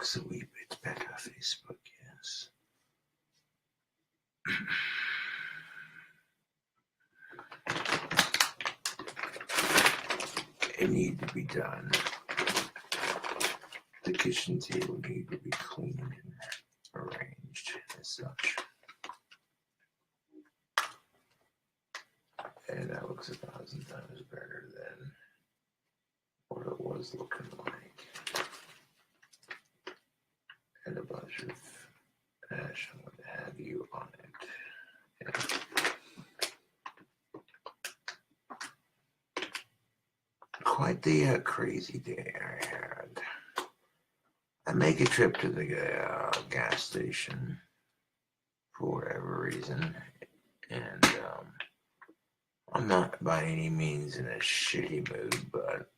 looks a wee bit better, Facebook, yes. It needs to be done. The kitchen table needs to be cleaned and arranged as such. And that looks 1,000 times better than what it was looking like. And a bunch of ash and what have you on it. Yeah. Quite the crazy day I had. I make a trip to the gas station for whatever reason, and I'm not by any means in a shitty mood, but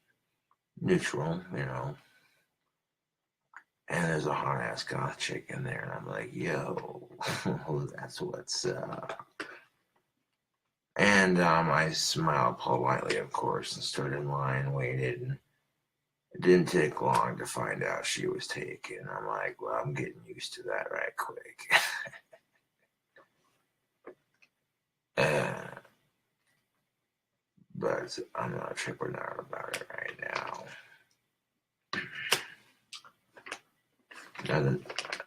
neutral, you know. And there's a hot ass goth chick in there, and I'm like, yo, that's what's up. And I smiled politely, of course, and stood in line, waited, and it didn't take long to find out she was taken. I'm like, well, I'm getting used to that right quick. But I'm not tripping out about it right now. Now that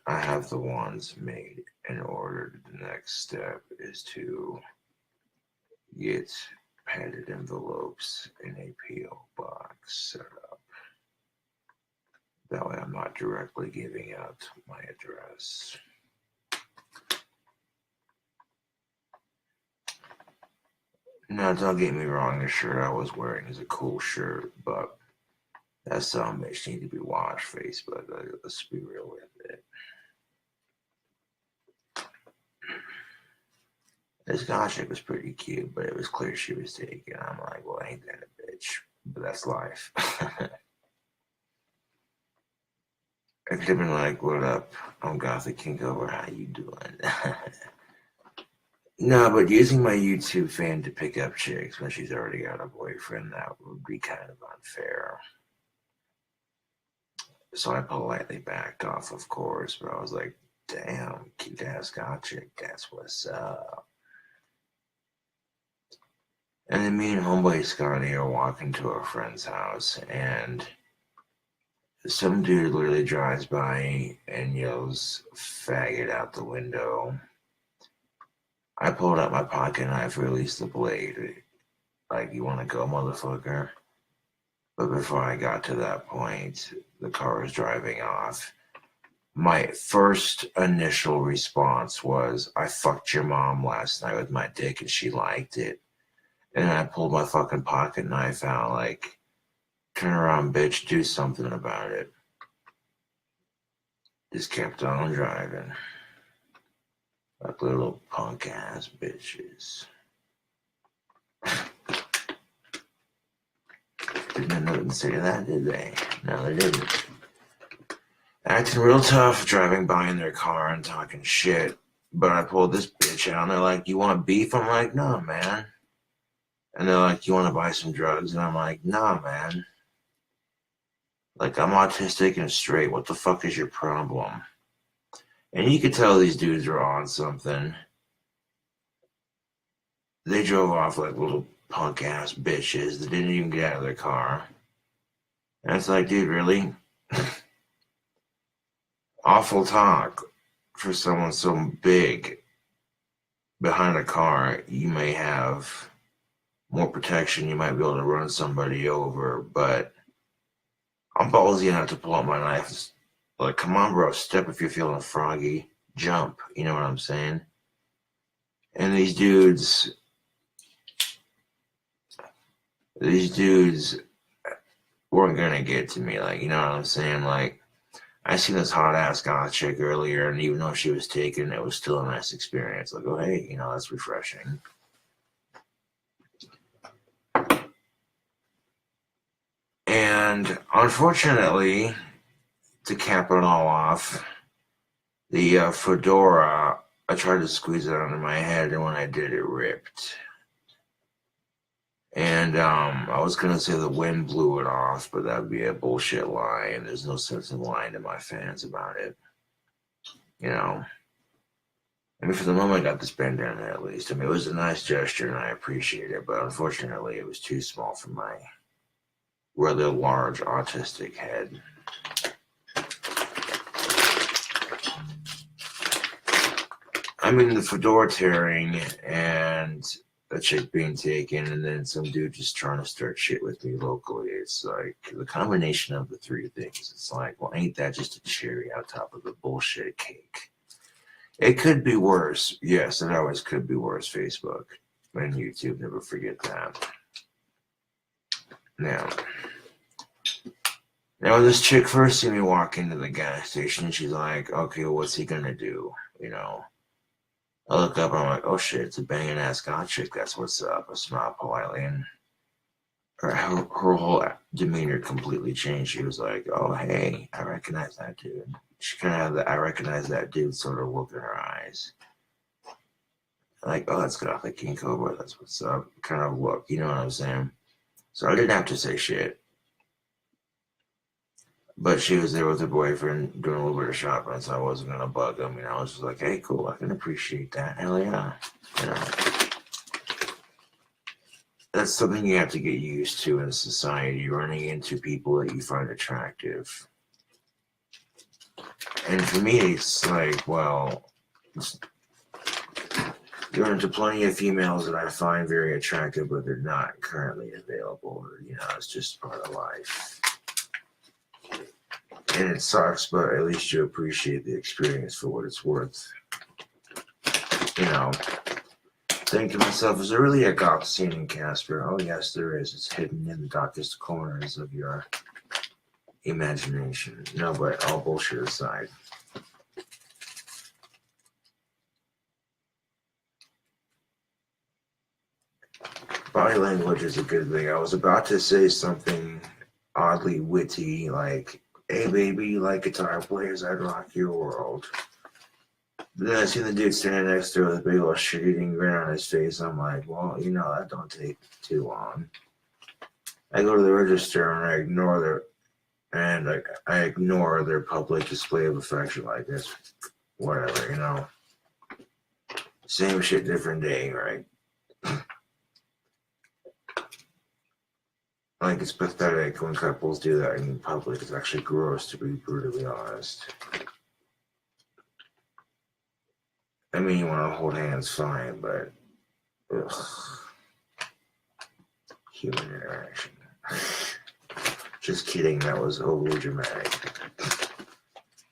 I have the ones made and ordered, the next step is to get padded envelopes in a P.O. box set up. That way I'm not directly giving out my address. Now, don't get me wrong, the shirt I was wearing is a cool shirt, but that son bitch need to be washed, Facebook. Let's be real with it. This goth chick was pretty cute, but it was clear she was taken. I'm like, well, ain't that a bitch? But that's life. I could have been like, what up? I'm Gothic King Cobra. How you doing? No, but using my YouTube fan to pick up chicks when she's already got a boyfriend, that would be kind of unfair. So I politely backed off, of course, but I was like, damn, cute ass goth chick, that's what's up. And then me and homeboy Scotty are walking to a friend's house, and some dude literally drives by and yells faggot out the window. I pulled out my pocket knife, released the blade. Like, you want to go, motherfucker? But before I got to that point, the car was driving off. My first initial response was, I fucked your mom last night with my dick and she liked it. And I pulled my fucking pocket knife out, like, turn around, bitch, do something about it. Just kept on driving. Like little punk ass bitches. Didn't have nothing to say to that, did they? No, they didn't. Acting real tough, driving by in their car and talking shit. But I pulled this bitch out and they're like, you want beef? I'm like, no, man. And they're like, you want to buy some drugs? And I'm like, nah, man. Like, I'm autistic and straight. What the fuck is your problem? And you could tell these dudes were on something. They drove off like little punk ass bitches that didn't even get out of their car. And it's like, dude, really? Awful talk for someone so big behind a car. You may have more protection. You might be able to run somebody over, but I'm ballsy enough to pull out my knife. Like, come on, bro, step if you're feeling froggy. Jump, you know what I'm saying? And these dudes weren't gonna get to me, like, you know what I'm saying? Like, I seen this hot ass goth chick earlier, and even though she was taken, it was still a nice experience. Like, oh, hey, you know, that's refreshing. And unfortunately, to cap it all off, the fedora, I tried to squeeze it under my head, and when I did, it ripped. And I was going to say the wind blew it off, but that would be a bullshit lie, and there's no sense in lying to my fans about it. You know? I mean, for the moment, I got this bandana at least. I mean, it was a nice gesture, and I appreciate it, but unfortunately, it was too small for my rather large autistic head. I mean, the fedora tearing and a chick being taken, and then some dude just trying to start shit with me locally. It's like the combination of the three things. It's like, well, ain't that just a cherry on top of the bullshit cake? It could be worse. Yes, it always could be worse, Facebook and YouTube. Never forget that. Now, when this chick first see me walk into the gas station, she's like, okay, well, what's he gonna do? You know? I look up and I'm like, oh shit, it's a banging ass god chick. That's what's up. I smile politely, and her whole demeanor completely changed. She was like, oh hey, I recognize that dude. She kind of had the I recognize that dude sort of look in her eyes. Like, oh, that's Gothic King Cobra. That's what's up. Kind of look, you know what I'm saying? So I didn't have to say shit. But she was there with her boyfriend doing a little bit of shopping, so I wasn't going to bug him. You know, I was just like, hey, cool, I can appreciate that. Hell yeah. You know, that's something you have to get used to in society, running into people that you find attractive. And for me, it's like, well, you're into plenty of females that I find very attractive, but they're not currently available. You know, it's just part of life. And it sucks, but at least you appreciate the experience for what it's worth. You know, think to myself, is there really a goth scene in Casper? Oh, yes, there is. It's hidden in the darkest corners of your imagination. No, but all bullshit aside. Body language is a good thing. I was about to say something oddly witty, like, hey, baby, you like guitar players? I'd rock your world. But then I seen the dude standing next to her with a big old shit-eating grin on his face. I'm like, well, you know, that don't take too long. I go to the register and I ignore their public display of affection like this. Whatever, you know. Same shit, different day, right? Like, it's pathetic when couples do that in public. It's actually gross, to be brutally honest. I mean, you want to hold hands, fine, but ugh. Human interaction. Just kidding, that was overly dramatic.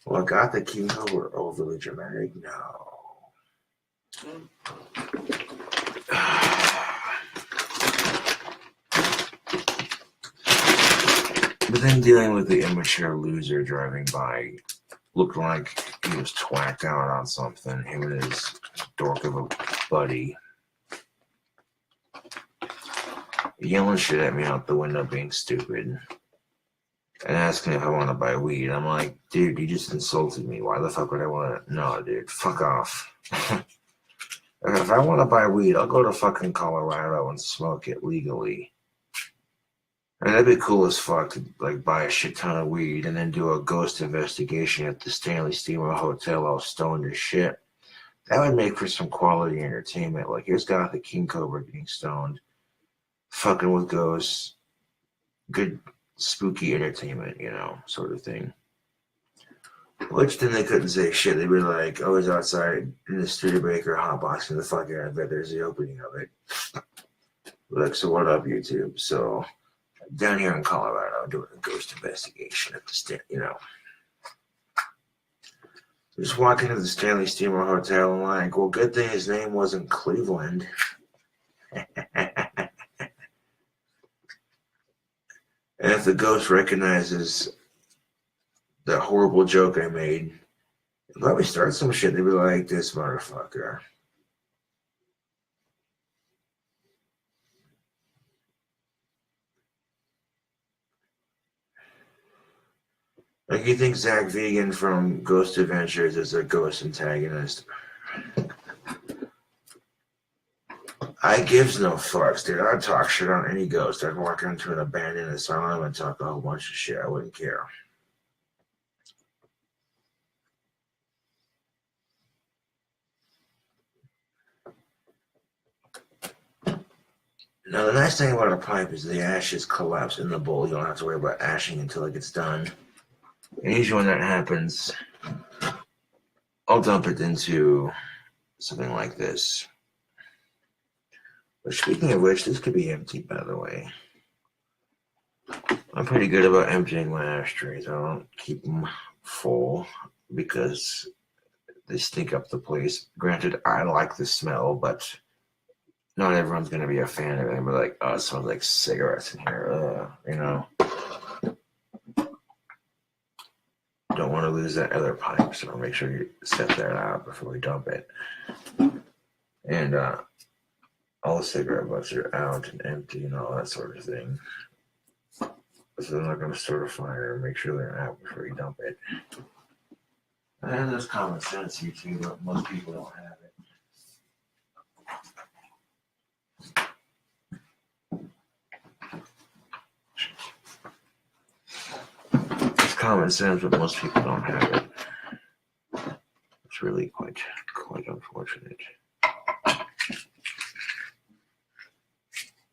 Well, Gothic King Cobra overly dramatic? No. But then dealing with the immature loser driving by looked like he was twacked out on something, him and his dork of a buddy. Yelling shit at me out the window, being stupid, and asking if I want to buy weed. I'm like, dude, you just insulted me. Why the fuck would I want to? No, dude, fuck off. If I want to buy weed, I'll go to fucking Colorado and smoke it legally. And that'd be cool as fuck to like buy a shit ton of weed and then do a ghost investigation at the Stanley Steamer Hotel all stoned as shit. That would make for some quality entertainment. Like, here's Gothic King Cobra getting stoned, fucking with ghosts, good spooky entertainment, you know, sort of thing. Which then they couldn't say shit. They'd be like, oh, he's outside in the Studebaker hotboxing the fuck out of it. There's the opening of it. Like, so what up, YouTube? So down here in Colorado, doing a ghost investigation at the you know. Just walking to the Stanley Steamer Hotel and like, well, good thing his name wasn't Cleveland. And if the ghost recognizes the horrible joke I made, it'll probably start some shit. They'd be like, this motherfucker. Like, you think Zach Vegan from Ghost Adventures is a ghost antagonist? I gives no fucks, dude. I'd talk shit on any ghost. I'd walk into an abandoned asylum and talk a whole bunch of shit. I wouldn't care. Now, the nice thing about a pipe is the ashes collapse in the bowl. You don't have to worry about ashing until it gets done. And usually when that happens, I'll dump it into something like this. But speaking of which, this could be empty, by the way. I'm pretty good about emptying my ashtrays. I don't keep them full because they stink up the place. Granted, I like the smell, but not everyone's going to be a fan of it. They're like, oh, it smells like cigarettes in here. You know. Don't want to lose that other pipe, so make sure you set that out before we dump it. And all the cigarette butts are out and empty and all that sort of thing. So they're not going to start a fire. Make sure they're out before you dump it. And there's common sense here too, but most people don't have it. It's common sense, but most people don't have it. It's really quite unfortunate.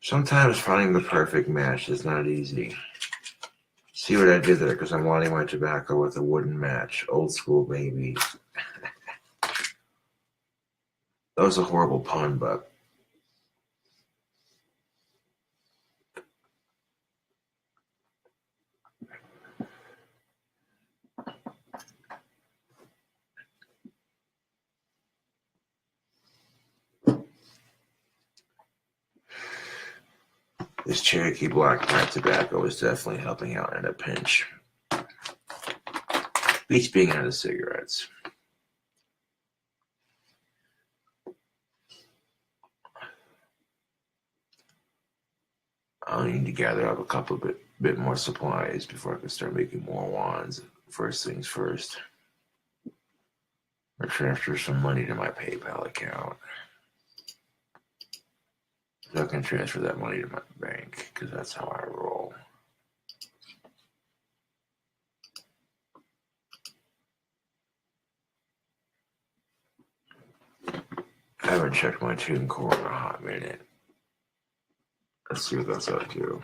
Sometimes finding the perfect match is not easy. See what I did there? Because I'm lighting my tobacco with a wooden match. Old school, baby. That was a horrible pun, but this Cherokee Black Pipe tobacco is definitely helping out in a pinch. Beats being out of cigarettes. I'll need to gather up a couple bit more supplies before I can start making more wands. First things first. Or transfer some money to my PayPal account. So I can transfer that money to my bank, because that's how I roll. I haven't checked my TuneCore in a hot minute. Let's see what that's up to.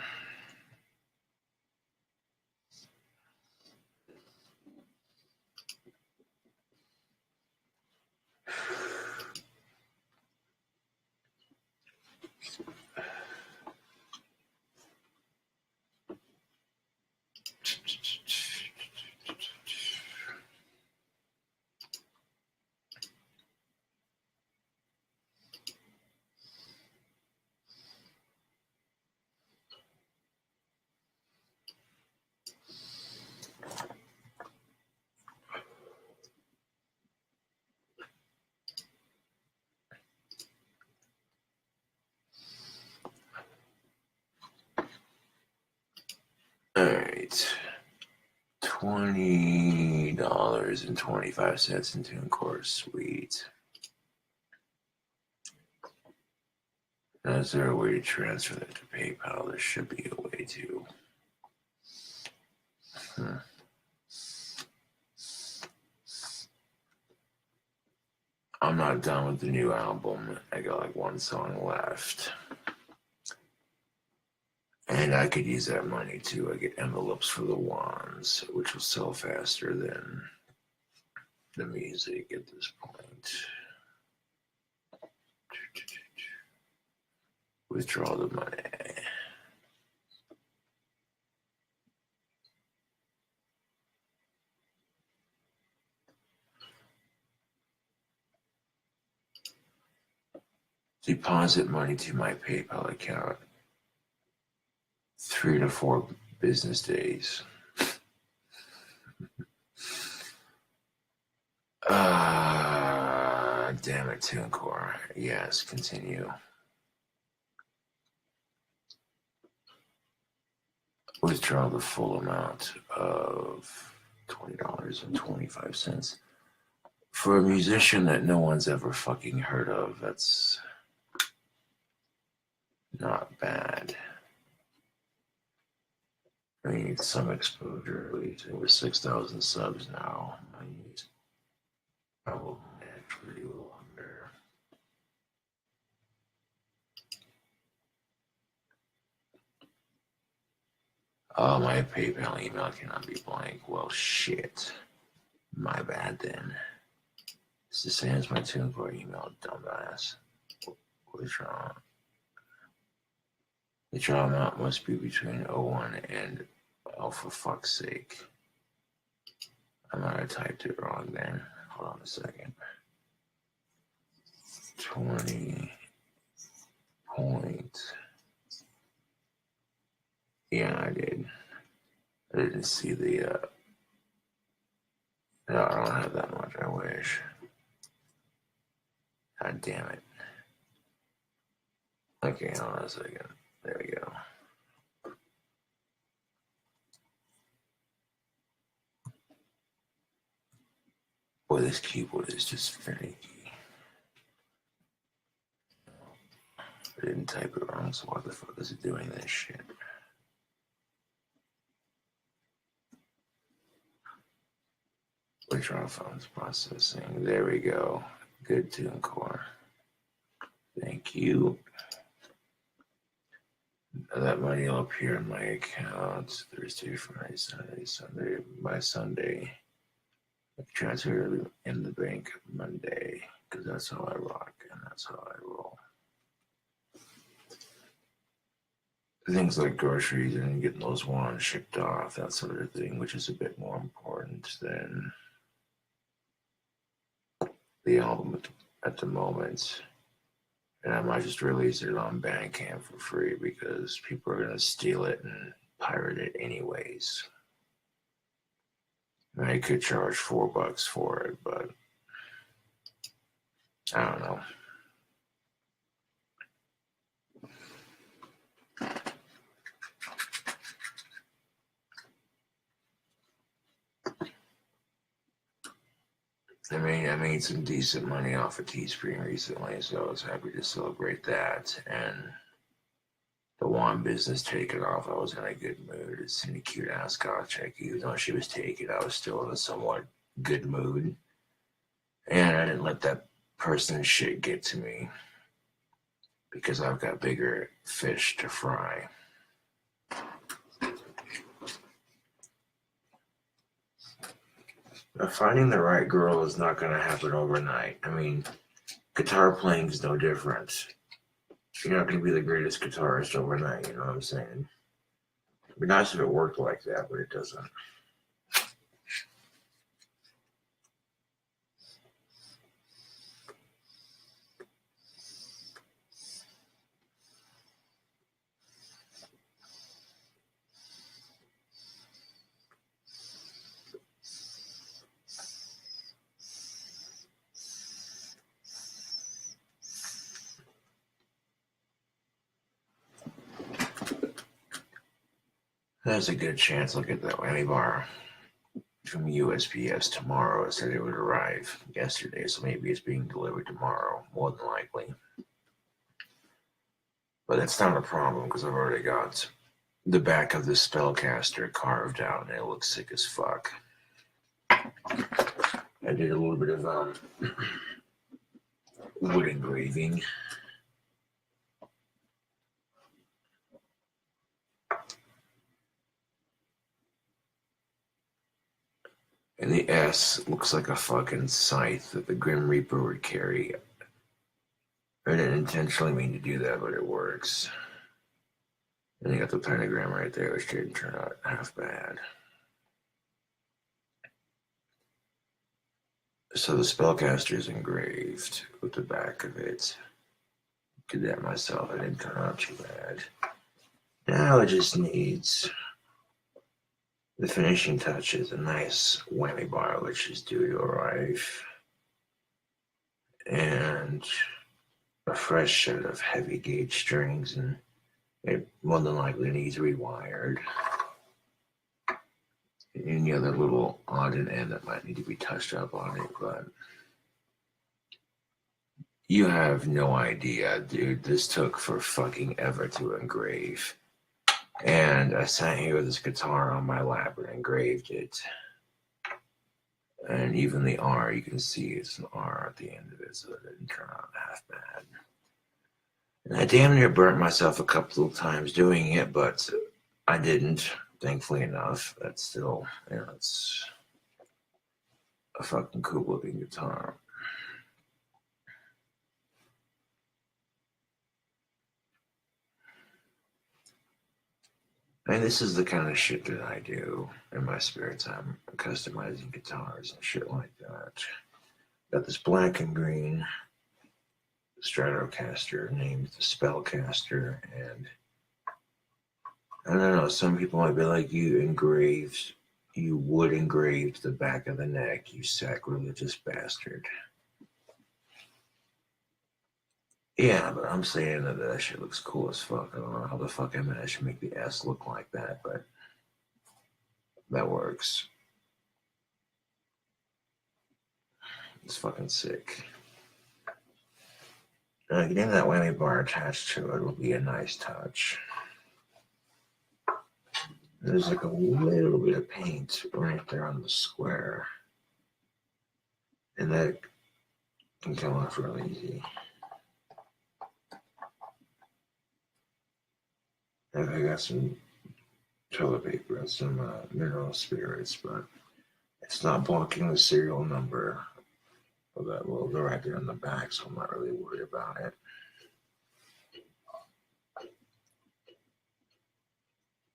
Alright. $20.25 in TuneCore. Sweet. Now, is there a way to transfer that to PayPal? There should be a way to. I'm not done with the new album. I got like one song left. And I could use that money too. I get envelopes for the wands, which will sell faster than the music at this point. Withdraw the money. Deposit money to my PayPal account. 3 to 4 business days. Damn it, TuneCore. Yes, continue. Withdraw the full amount of $20.25. For a musician that no one's ever fucking heard of, that's Not bad. I need some exposure. We're 6,000 subs now. I need probably actually longer. Oh, my PayPal email cannot be blank. Well, shit. My bad then. It's the same as my TuneCore email, dumbass. Withdraw. The draw amount must be between 01 and, oh, for fuck's sake. I might have typed it wrong then. Hold on a second. 20 point. Yeah, I did. I didn't see the, no, I don't have that much, I wish. God damn it. Okay, hold on a second. There we go. Boy, this keyboard is just finicky. I didn't type it wrong, so what the fuck is it doing this shit? Withdraw funds processing. There we go. Good TuneCore. Thank you. That money will appear in my account Thursday, Friday, Saturday, Sunday. By Sunday, I transfer it in the bank Monday, because that's how I rock and that's how I roll. Things like groceries and getting those ones shipped off, that sort of thing, which is a bit more important than the album at the moment. And I might just release it on Bandcamp for free because people are going to steal it and pirate it anyways. I could charge $4 for it, but I don't know. I made some decent money off of Teespring recently, so I was happy to celebrate that. And the one business taking off, I was in a good mood. It's in a cute ass check. Even though she was taken, I was still in a somewhat good mood. And I didn't let that person's shit get to me because I've got bigger fish to fry. Finding the right girl is not going to happen overnight. I mean, guitar playing is no different. You're not going to be the greatest guitarist overnight, you know what I'm saying? It'd be nice if it worked like that, but it doesn't. There's a good chance I'll get that whammy bar from USPS tomorrow. It said it would arrive yesterday, so maybe it's being delivered tomorrow, more than likely. But that's not a problem because I've already got the back of the spellcaster carved out and it looks sick as fuck. I did a little bit of wood engraving. And the S looks like a fucking scythe that the Grim Reaper would carry. I didn't intentionally mean to do that, but it works. And you got the pentagram right there, which didn't turn out half bad. So the spellcaster is engraved with the back of it. Did that myself. It didn't turn out too bad. Now it just needs the finishing touches, a nice whammy bar, which is due to arrive, and a fresh set of heavy gauge strings, and it more than likely needs rewired. Any other little odd and end that might need to be touched up on it, but You have no idea, dude. This took for fucking ever to engrave. And I sat here with this guitar on my lap and engraved it. And even the R, you can see it's an R at the end of it, so it didn't turn out half bad. And I damn near burnt myself a couple of times doing it, but I didn't, thankfully enough. That's still, it's a fucking cool looking guitar. I mean, this is the kind of shit that I do in my spare time, customizing guitars and shit like that. Got this black and green Stratocaster named the Spellcaster, and I don't know, some people might be like, you would engrave the back of the neck, you sacrilegious bastard. Yeah, but I'm saying that shit looks cool as fuck. I don't know how the fuck I managed to make the S look like that, but that works. It's fucking sick. Getting that whammy bar attached to it will be a nice touch. There's like a little bit of paint right there on the square, and that can come off real easy. And I got some toilet paper and some mineral spirits, but it's not blocking the serial number of that logo right there on the back, so I'm not really worried about it.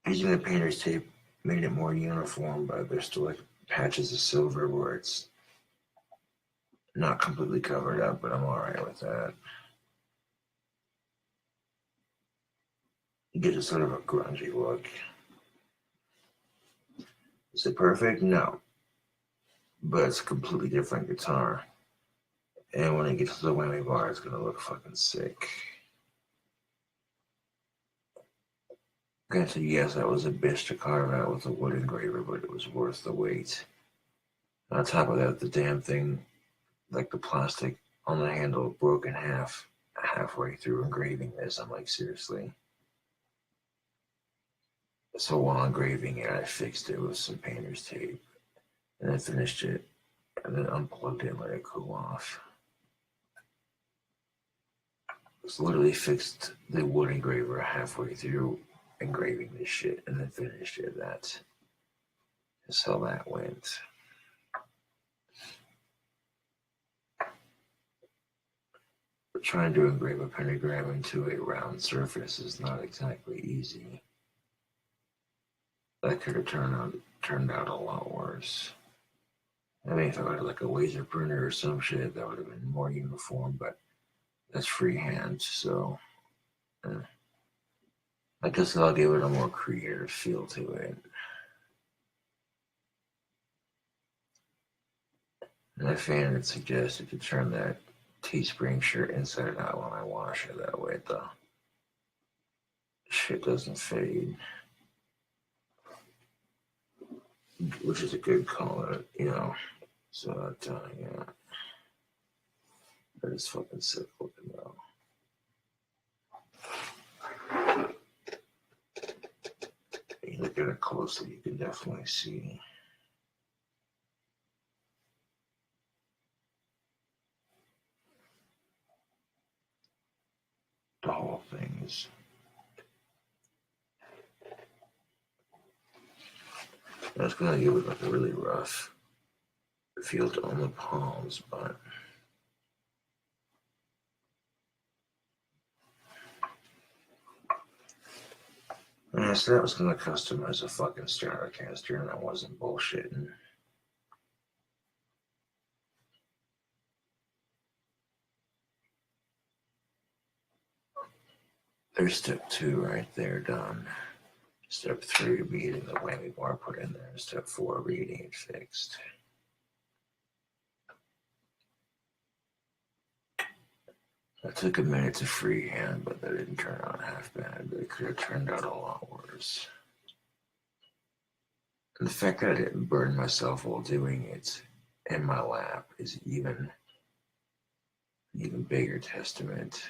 Using the painter's tape made it more uniform, but there's still like patches of silver where it's not completely covered up, but I'm alright with that. You get a sort of a grungy look. Is it perfect? No. But it's a completely different guitar. And when it gets to the whammy bar, it's gonna look fucking sick. Granted, yes, that was a bitch to carve out with a wood engraver, but it was worth the wait. On top of that, the damn thing, like the plastic on the handle, broke in half halfway through engraving this. I'm like, seriously. So while engraving it, I fixed it with some painter's tape, and then finished it, and then unplugged it and let it cool off. Just literally fixed the wood engraver halfway through engraving this shit, and then finished it. That's how that went. But trying to engrave a pentagram into a round surface is not exactly easy. That could have turned out a lot worse. I mean, if I had like a laser printer or some shit, that would have been more uniform, but that's freehand, so I guess I'll give it a more creative feel to it. And I fan had suggested to turn that Teespring shirt inside out when I wash it. That way the shit doesn't fade. Which is a good color, So that, yeah. That is fucking sick looking though. You look at it closely, you can definitely see. The whole thing is. I was gonna give it like a really rough feel on the palms, but I said I was gonna customize a fucking Stratocaster, and I wasn't bullshitting. There's step 2 right there done. Step 3 beating the whammy bar put in there. Step 4 reading it fixed. I took a minute to freehand, but that didn't turn out half bad. It could have turned out a lot worse. And the fact that I didn't burn myself while doing it in my lap is even Even bigger testament.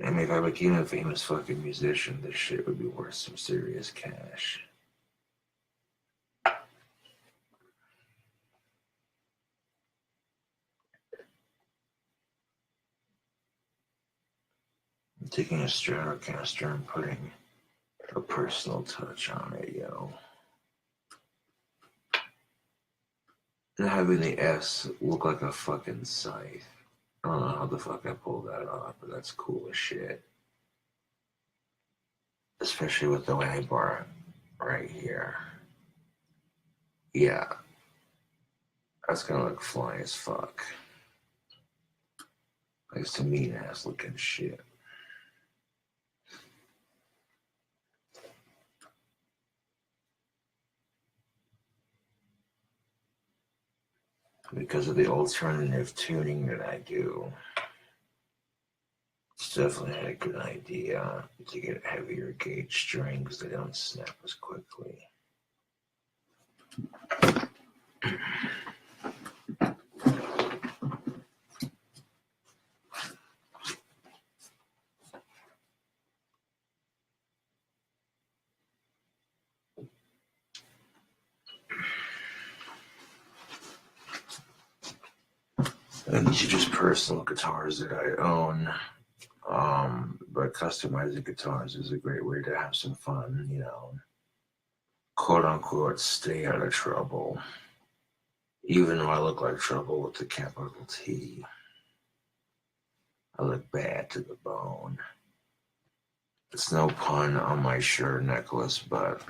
I mean, if I became a famous fucking musician, this shit would be worth some serious cash. I'm taking a Stratocaster and putting a personal touch on it, yo. And having the S look like a fucking scythe. I don't know how the fuck I pulled that off, but that's cool as shit. Especially with the whammy bar right here. Yeah. That's gonna look fly as fuck. Like some mean ass looking shit. Because of the alternative tuning that I do, it's definitely a good idea to get heavier gauge strings that don't snap as quickly. And these are just personal guitars that I own. But customizing guitars is a great way to have some fun, you know, quote unquote, stay out of trouble. Even though I look like trouble with the capital T, I look bad to the bone. It's no pun on my shirt necklace, but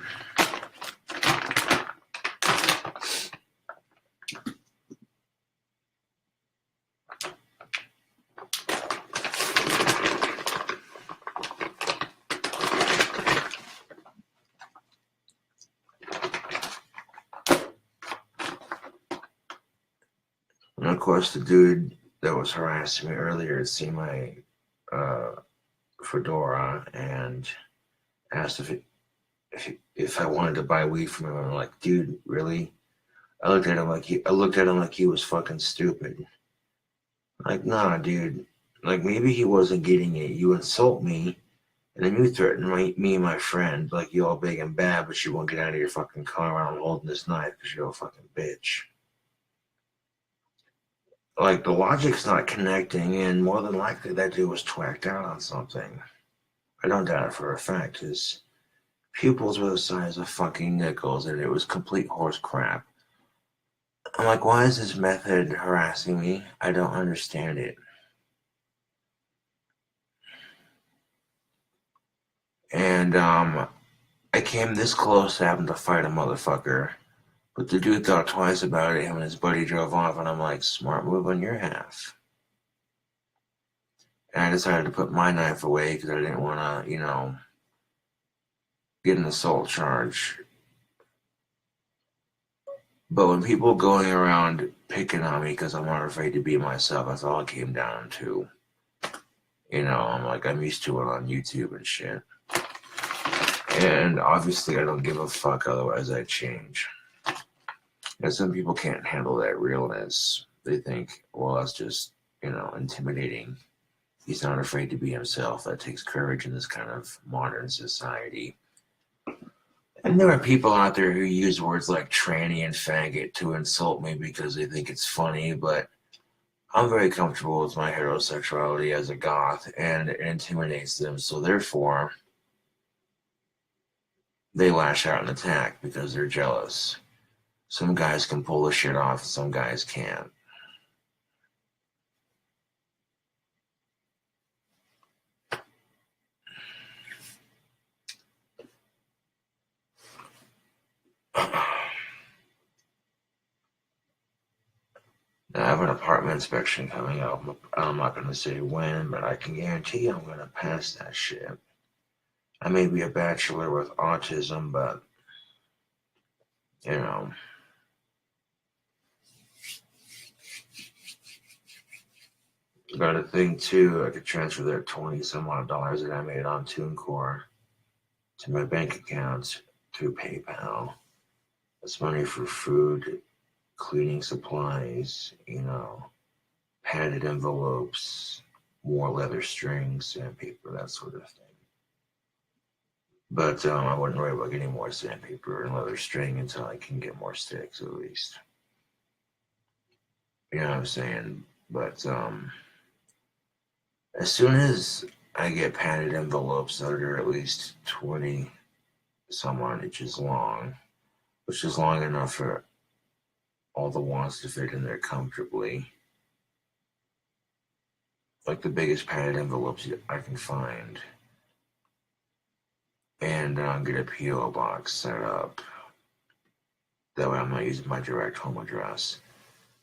and of course the dude that was harassing me earlier had seen my fedora and asked if I wanted to buy weed from him. I'm like, dude, really? I looked at him like he was fucking stupid. Like, nah, dude. Like, maybe he wasn't getting it. You insult me, and then you threaten me and my friend, like you all big and bad, but you won't get out of your fucking car while I'm holding this knife because you're a fucking bitch. Like, the logic's not connecting, and more than likely that dude was twacked out on something. I don't doubt it for a fact. His pupils were the size of fucking nickels, and it was complete horse crap. I'm like, why is this method harassing me? I don't understand it. And I came this close to having to fight a motherfucker, but the dude thought twice about it. Him and his buddy drove off, and I'm like, smart move on your half. And I decided to put my knife away because I didn't want to, you know, get an assault charge. But when people going around picking on me because I'm not afraid to be myself, that's all it came down to. You know, I'm used to it on YouTube and shit. And obviously I don't give a fuck, otherwise I'd change. And some people can't handle that realness. They think, well, that's just, you know, intimidating. He's not afraid to be himself. That takes courage in this kind of modern society. And there are people out there who use words like tranny and faggot to insult me because they think it's funny, but I'm very comfortable with my heterosexuality as a goth, and it intimidates them. So therefore, they lash out and attack because they're jealous. Some guys can pull the shit off, and some guys can't. I have an apartment inspection coming up. I'm not going to say when, but I can guarantee I'm going to pass that shit. I may be a bachelor with autism, but, you know. Got a thing too. I could transfer that 20 some odd dollars that I made on TuneCore to my bank account through PayPal. That's money for food, cleaning supplies, padded envelopes, more leather strings, sandpaper, that sort of thing. But I wouldn't worry about getting more sandpaper and leather string until I can get more sticks, at least. You know what I'm saying? But as soon as I get padded envelopes that are at least 20 some odd inches long, which is long enough for all the wands to fit in there comfortably, like the biggest padded envelopes I can find, and get a P.O. box set up. That way I'm not using my direct home address.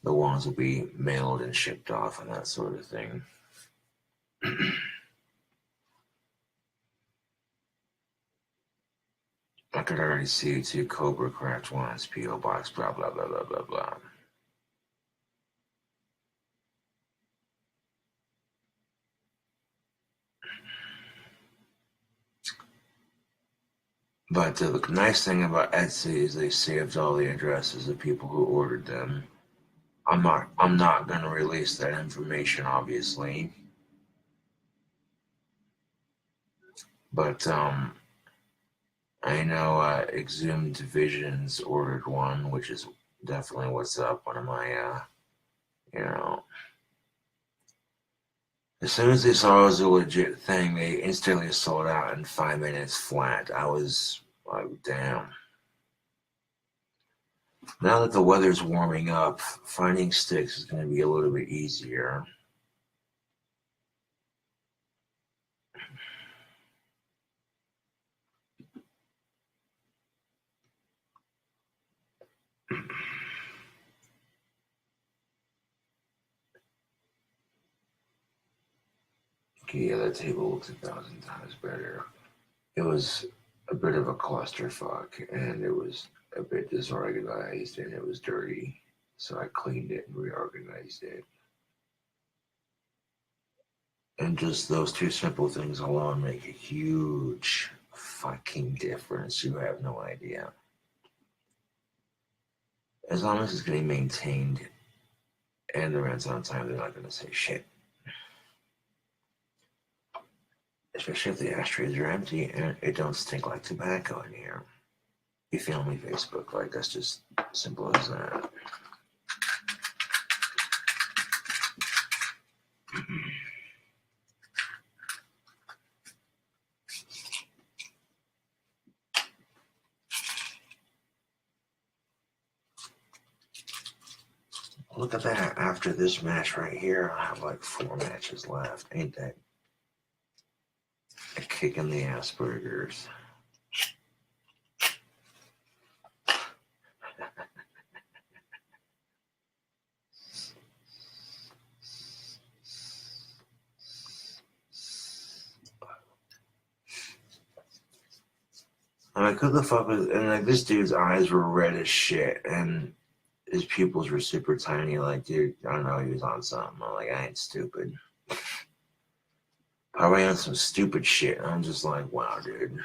The wands will be mailed and shipped off and that sort of thing. I could already see two Cobra Craft wands, P.O. box, blah, blah, blah, blah, blah, blah. But the nice thing about Etsy is they saved all the addresses of people who ordered them. I'm not going to release that information, obviously. But I know Exhumed Visions ordered one, which is definitely what's up. One of my, as soon as they saw it was a legit thing, they instantly sold out in 5 minutes flat. I was like, damn. Now that the weather's warming up, finding sticks is going to be a little bit easier. Yeah, that table looks 1,000 times better. It was a bit of a clusterfuck, and it was a bit disorganized, and it was dirty. So I cleaned it and reorganized it. And just those two simple things alone make a huge fucking difference. You have no idea. As long as it's getting maintained and the rent's on time, they're not going to say shit. Especially if the ashtrays are empty and it don't stink like tobacco in here. You feel me, Facebook? Like, that's just simple as that. Look at that. After this match right here, I have like 4 matches left. Ain't that a kick in the ass burgers? I'm like, who the fuck was... And like, this dude's eyes were red as shit, and his pupils were super tiny. Like, dude, I don't know, he was on something. I'm like, I ain't stupid. Probably on some stupid shit. I'm just like, wow, dude.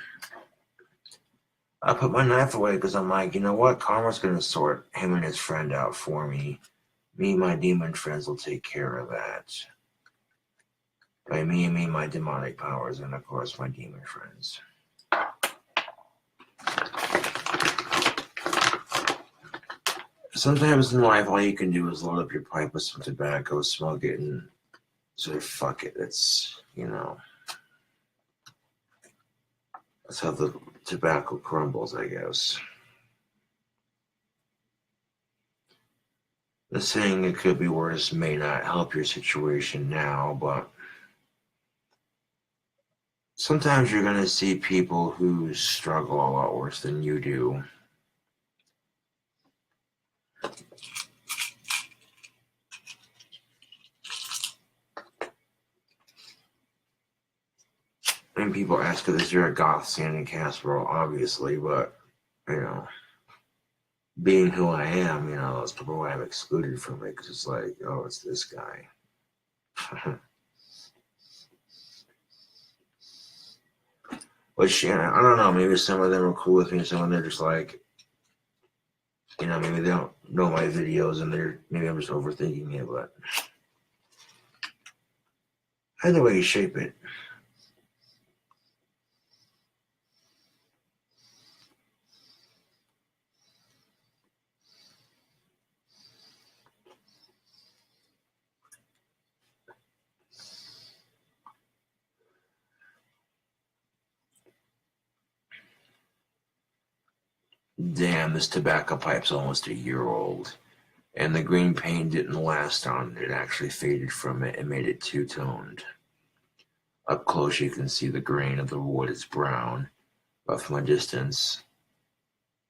I put my knife away because I'm like, you know what? Karma's going to sort him and his friend out for me. Me and my demon friends will take care of that. By me and me, my demonic powers, and of course, my demon friends. Sometimes in life, all you can do is load up your pipe with some tobacco, smoke it, and say, fuck it. It's, that's how the tobacco crumbles, I guess. The saying it could be worse may not help your situation now, but sometimes you're going to see people who struggle a lot worse than you do. And people ask, is there a goth scene in Casserole? Obviously, but, being who I am, that's the role I'm excluded from it, because it's like, oh, it's this guy. Which, yeah, I don't know. Maybe some of them are cool with me. Some of them are just like, maybe they don't know my videos and maybe I'm just overthinking it. But either way you shape it. Damn, this tobacco pipe's almost a year old. And the green paint didn't last on it. It actually faded from it and made it two-toned. Up close you can see the grain of the wood is brown, but from a distance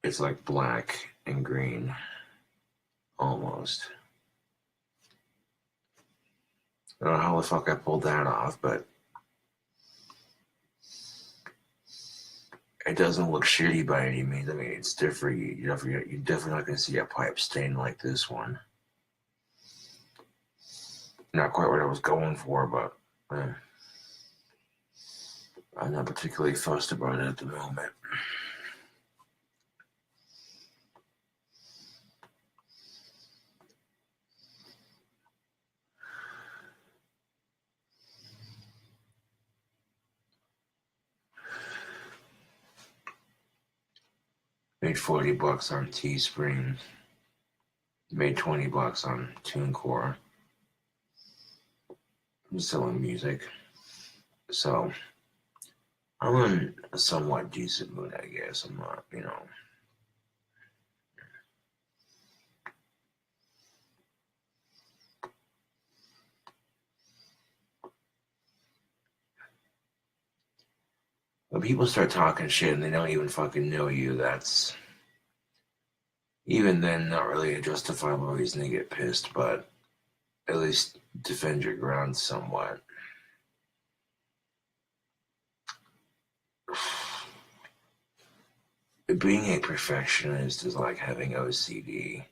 it's like black and green. Almost. I don't know how the fuck I pulled that off, but it doesn't look shitty by any means. I mean, it's different. You're definitely not going to see a pipe stain like this one. Not quite what I was going for, but I'm not particularly fussed about it at the moment. Made $40 on Teespring. Made $20 on TuneCore. I'm selling music. So I'm in a somewhat decent mood, I guess. I'm not, When people start talking shit and they don't even fucking know you, that's even then not really a justifiable reason to get pissed, but at least defend your ground somewhat. Being a perfectionist is like having OCD.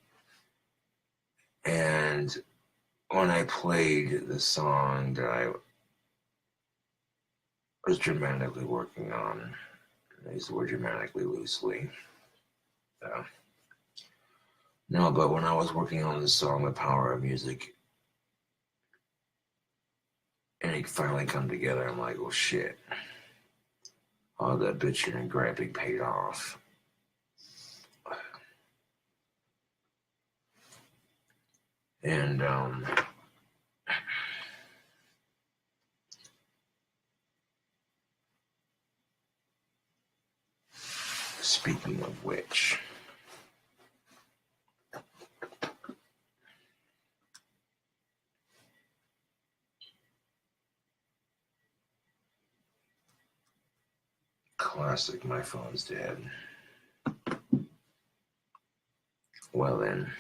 And when I played the song that I was dramatically working on, I use the word dramatically loosely. No, but when I was working on the song, The Power of Music, and it finally come together, I'm like, well, shit. All that bitching and griping paid off. And, speaking of which, classic, my phone's dead. Well then,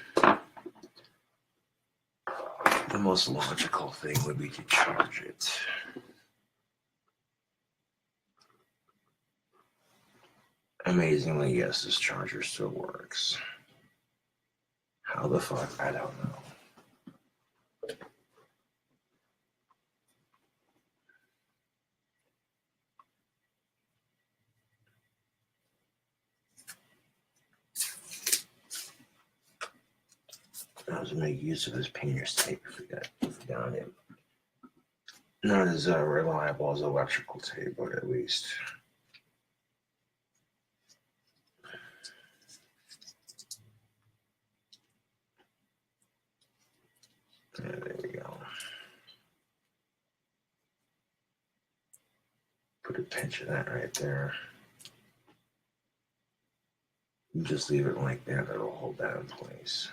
the most logical thing would be to charge it. Amazingly, yes, this charger still works. How the fuck? I don't know. I was make use of this painter's tape if we got it. Not as reliable as electrical tape, but at least. Yeah, there we go. Put a pinch of that right there. You just leave it like that, that'll hold that in place.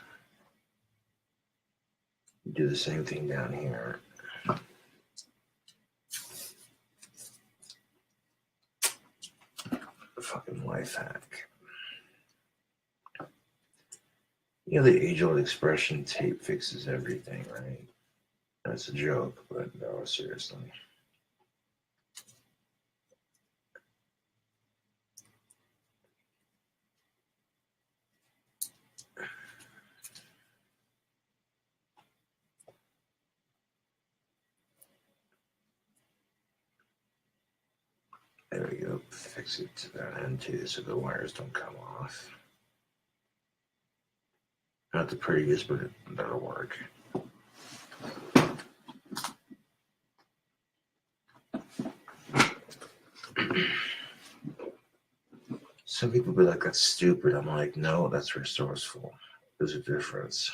Do the same thing down here. Fucking life hack. The age-old expression, tape fixes everything, right? That's a joke, but no, seriously. There we go. Fix it to that end too so the wires don't come off. Not the prettiest, but that'll work. Some people be like, that's stupid. I'm like, no, that's resourceful. There's a difference.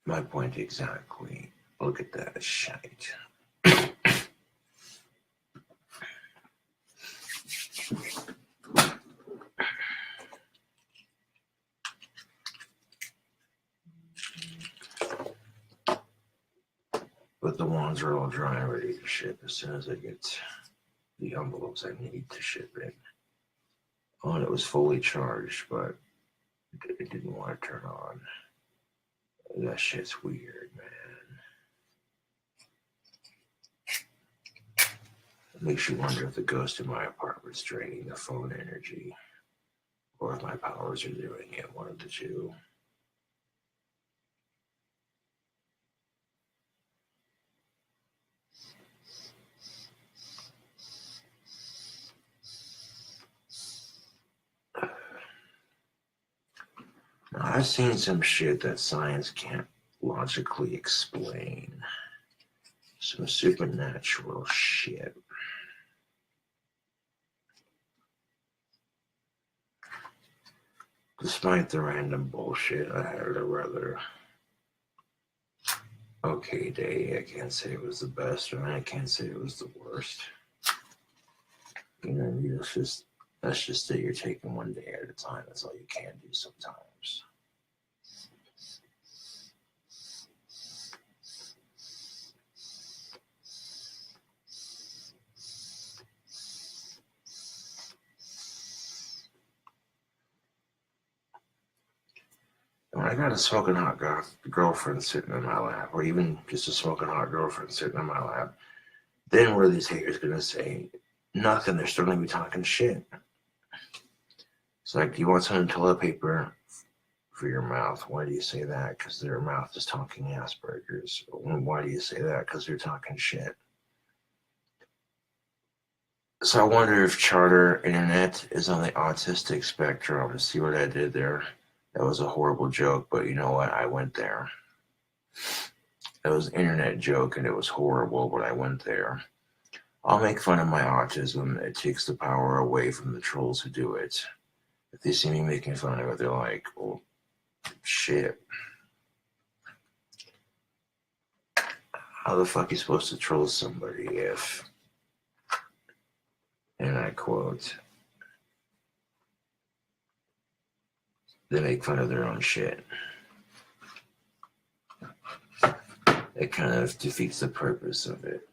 My point exactly. Look at that shite. But the wands are all dry and ready to ship as soon as I get the envelopes I need to ship it. Oh, and it was fully charged, but it didn't want to turn on. That shit's weird, man. It makes you wonder if the ghost in my apartment's draining the phone energy, or if my powers are doing it, one of the two. Now, I've seen some shit that science can't logically explain. Some supernatural shit. Despite the random bullshit, I had a rather okay day. I can't say it was the best, and I can't say it was the worst. You know, that's just that you're taking one day at a time. That's all you can do sometimes. When I got a smoking hot girlfriend sitting in my lap, or even just a smoking hot girlfriend sitting in my lap, then what are these haters going to say? Nothing. They're still going to be talking shit. It's like, do you want some toilet paper for your mouth? Why do you say that? Because their mouth is talking Asperger's. Why do you say that? Because they're talking shit. So I wonder if Charter Internet is on the autistic spectrum. See what I did there? That was a horrible joke, but you know what? I went there. It was an internet joke and it was horrible, but I went there. I'll make fun of my autism. It takes the power away from the trolls who do it. If they see me making fun of it, they're like, oh, shit. How the fuck are you supposed to troll somebody if, and I quote, they make fun of their own shit? It kind of defeats the purpose of it.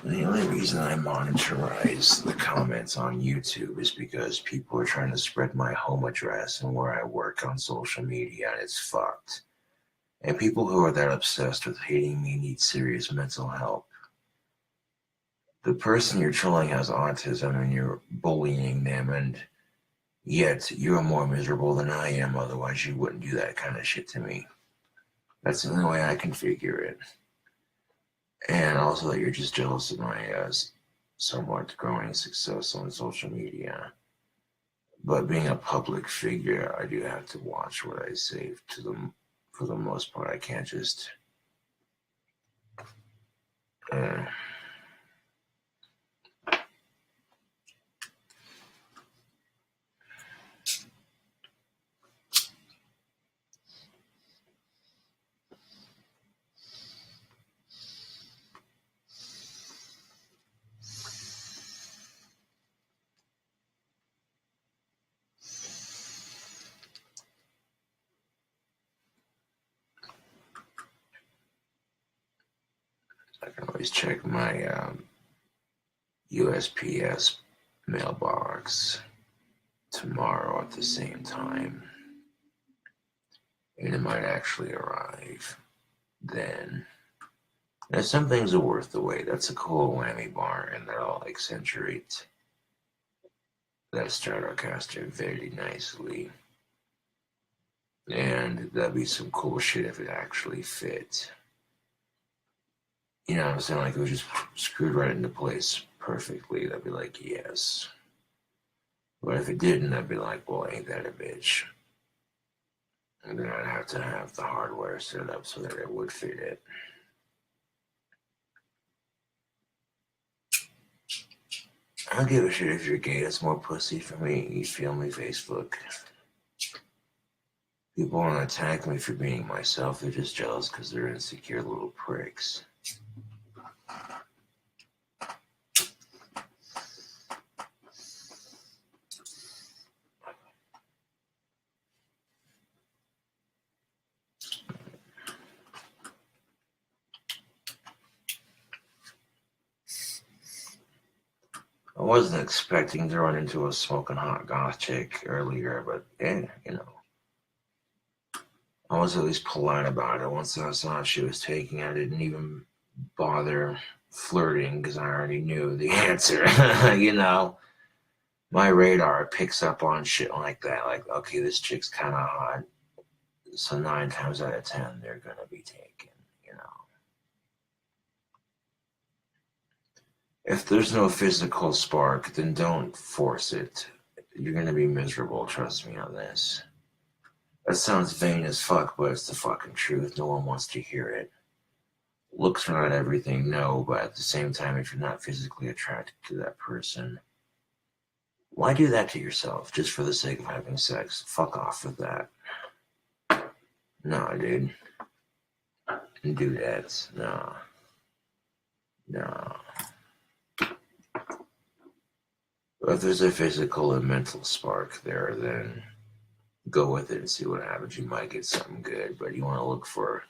The only reason I monitorize the comments on YouTube is because people are trying to spread my home address and where I work on social media, and it's fucked. And people who are that obsessed with hating me need serious mental help. The person you're trolling has autism and you're bullying them, and yet you're more miserable than I am, otherwise you wouldn't do that kind of shit to me. That's the only way I can figure it. And also that you're just jealous of my somewhat growing success on social media. But being a public figure, I do have to watch what I say to them. For the most part, I can't just I can always check my USPS mailbox tomorrow at the same time. And it might actually arrive then. Now, some things are worth the wait. That's a cool whammy bar, and that'll accentuate that Stratocaster very nicely. And that'd be some cool shit if it actually fit. You know what I'm saying? Like it was just screwed right into place perfectly. That'd be like, yes. But if it didn't, I'd be like, well, ain't that a bitch? And then I'd have to have the hardware set up so that it would fit it. I don't give a shit if you're gay. That's more pussy for me. You feel me, Facebook? People want to attack me for being myself. They're just jealous because they're insecure little pricks. I wasn't expecting to run into a smoking hot goth chick earlier, but you know. I was at least polite about it. Once I saw she was taking, I didn't even bother flirting because I already knew the answer. You know, my radar picks up on shit like that. Like, okay, this chick's kind of hot. So 9 times out of 10, they're going to be taken, you know. If there's no physical spark, then don't force it. You're going to be miserable, trust me on this. That sounds vain as fuck, but it's the fucking truth. No one wants to hear it. Looks are not everything, no, but at the same time, if you're not physically attracted to that person, why do that to yourself just for the sake of having sex? Fuck off with that. No, dude. Do that. No. No. If there's a physical and mental spark there, then go with it and see what happens. You might get something good, but you want to look for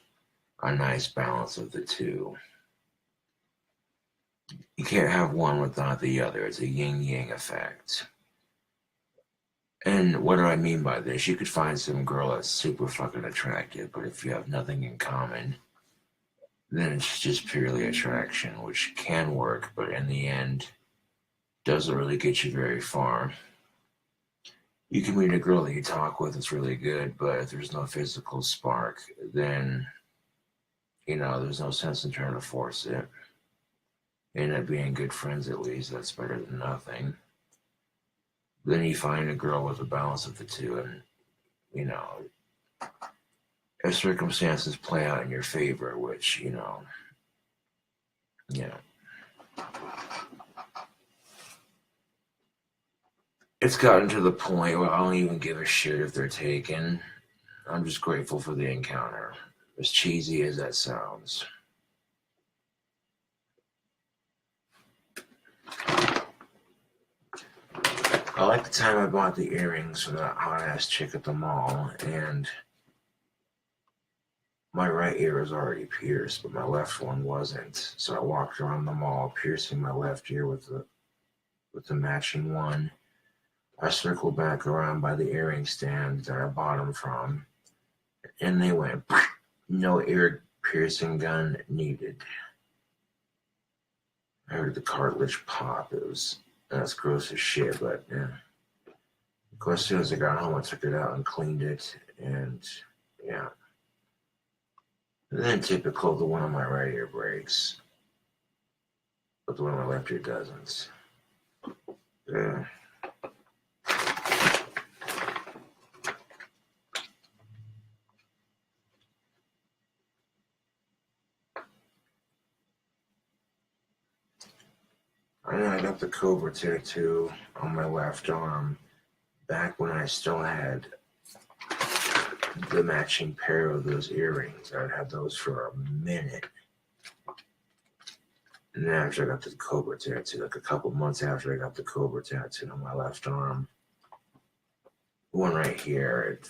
a nice balance of the two. You can't have one without the other. It's a yin-yang effect. And what do I mean by this? You could find some girl that's super fucking attractive, but if you have nothing in common, then it's just purely attraction, which can work, but in the end, doesn't really get you very far. You can meet a girl that you talk with, it's really good, but if there's no physical spark, then, you know, there's no sense in trying to force it. End up being good friends at least, that's better than nothing. Then you find a girl with a balance of the two, and, you know, if circumstances play out in your favor, which, you know, yeah. It's gotten to the point where I don't even give a shit if they're taken. I'm just grateful for the encounter, as cheesy as that sounds. I like the time I bought the earrings from that hot-ass chick at the mall, and my right ear was already pierced, but my left one wasn't. So I walked around the mall piercing my left ear with the matching one. I circled back around by the earring stand that I bought them from, and they went, no ear piercing gun needed. I heard the cartilage pop. That's gross as shit, but yeah. Of course, as soon as I got home, I took it out and cleaned it, and yeah. And then typical, the one on my right ear breaks, but the one on my left ear doesn't. Yeah. And then I got the Cobra tattoo on my left arm back when I still had the matching pair of those earrings. I'd had those for a minute. And then after I got the Cobra tattoo, like a couple months after I got the Cobra tattoo on my left arm, the one right here,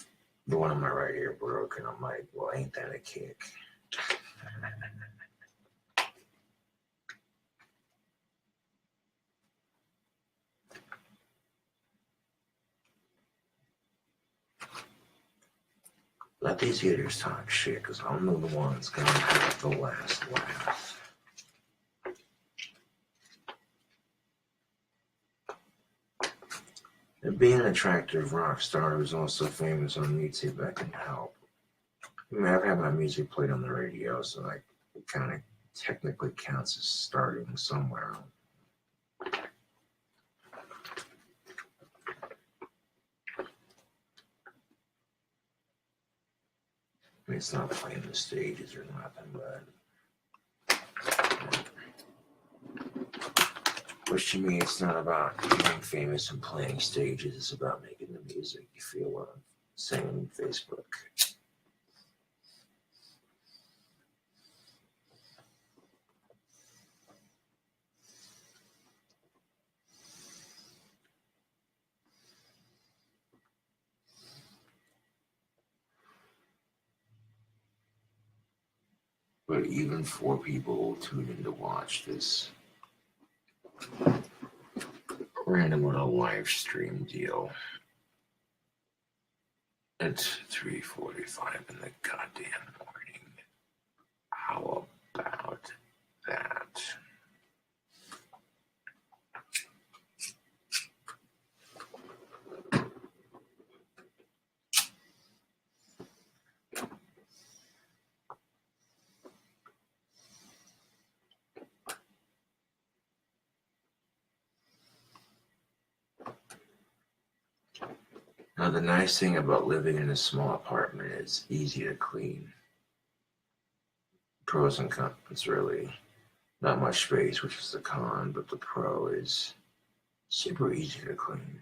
the one on my right ear broke, and I'm like, well, ain't that a kick? Let these haters talk shit, because I'm the one that's going to have the last laugh. And being an attractive rock star who's also famous on YouTube, that can help. I mean, I've had my music played on the radio, so that kind of technically counts as starting somewhere. I mean, it's not playing the stages or nothing, but which to me, it's not about being famous and playing stages. It's about making the music. You feel what I'm saying? Facebook. But even 4 people tune in to watch this random little live stream deal at 3:45 in the goddamn morning. How about that? Now, the nice thing about living in a small apartment is easy to clean. Pros and cons, really. Not much space, which is the con, but the pro is super easy to clean.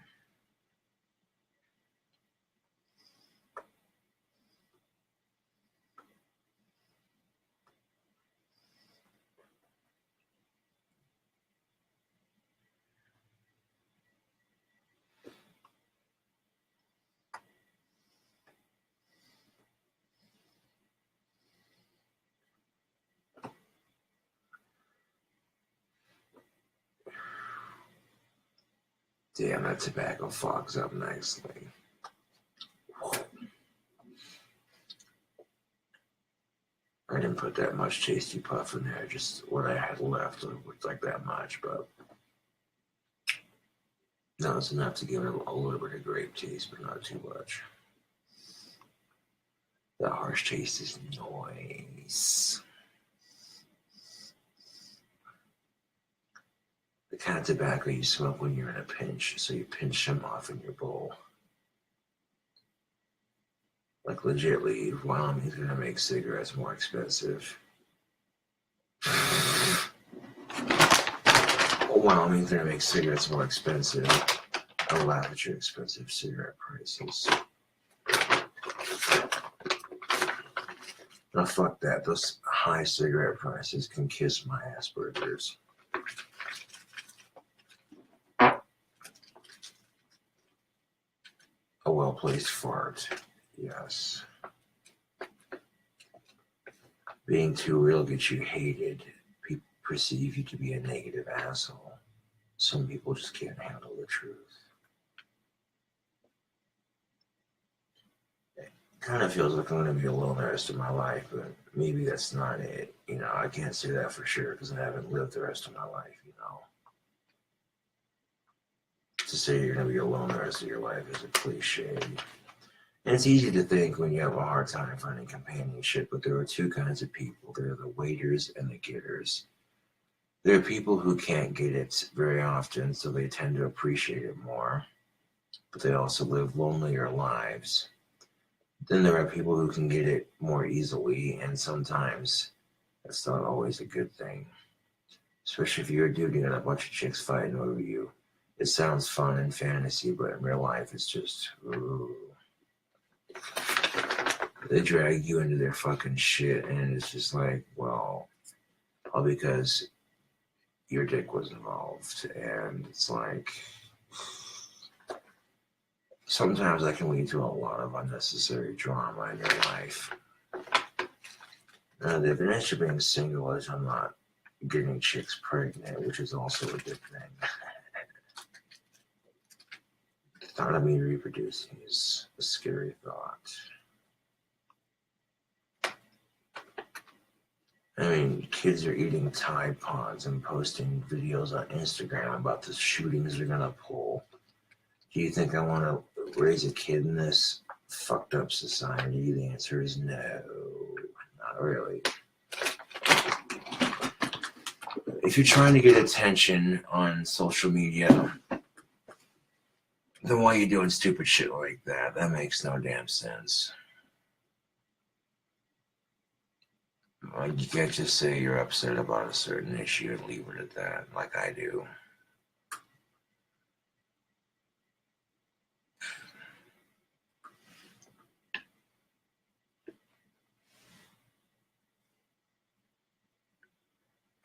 Damn, that tobacco fogs up nicely. I didn't put that much tasty puff in there, just what I had left. It looked like that much, but no, it's enough to give it a little bit of grape taste, but not too much. The harsh taste is nice. The kind of tobacco you smoke when you're in a pinch, so you pinch some off in your bowl. Like legitly, Wyoming's gonna make cigarettes more expensive. Wyoming's gonna make cigarettes more expensive. I'll laugh at your expensive cigarette prices. Now fuck that. Those high cigarette prices can kiss my Asperger's. A well-placed fart. Yes. Being too real gets you hated. People perceive you to be a negative asshole. Some people just can't handle the truth. It kind of feels like I'm going to be alone the rest of my life, but maybe that's not it. You know, I can't say that for sure because I haven't lived the rest of my life, you know. To say you're going to be alone the rest of your life is a cliche. And it's easy to think when you have a hard time finding companionship, but there are 2 kinds of people. There are the waiters and the getters. There are people who can't get it very often, so they tend to appreciate it more, but they also live lonelier lives. Then there are people who can get it more easily, and sometimes that's not always a good thing. Especially if you're a dude and you got a bunch of chicks fighting over you. It sounds fun in fantasy, but in real life it's just, ooh. They drag you into their fucking shit, and it's just like, well, all because your dick was involved. And it's like, sometimes that can lead to a lot of unnecessary drama in your life. The advantage of being single is I'm not getting chicks pregnant, which is also a good thing. The thought of me reproducing is a scary thought. I mean, kids are eating Tide Pods and posting videos on Instagram about the shootings they're gonna pull. Do you think I want to raise a kid in this fucked up society? The answer is no, not really. If you're trying to get attention on social media, then why are you doing stupid shit like that? That makes no damn sense. You can't just say you're upset about a certain issue and leave it at that, like I do.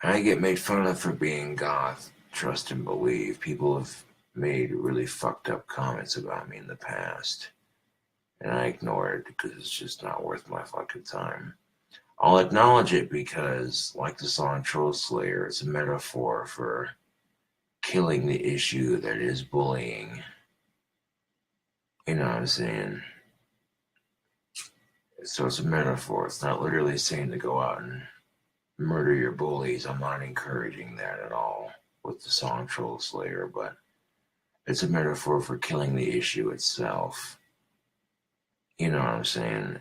I get made fun of for being goth, trust and believe. People have made really fucked up comments about me in the past, and I ignore it because it's just not worth my fucking time. I'll acknowledge it because, like the song Troll Slayer, it's a metaphor for killing the issue that is bullying. You know what I'm saying? So it's a metaphor. It's not literally saying to go out and murder your bullies. I'm not encouraging that at all with the song Troll Slayer, but it's a metaphor for killing the issue itself. You know what I'm saying?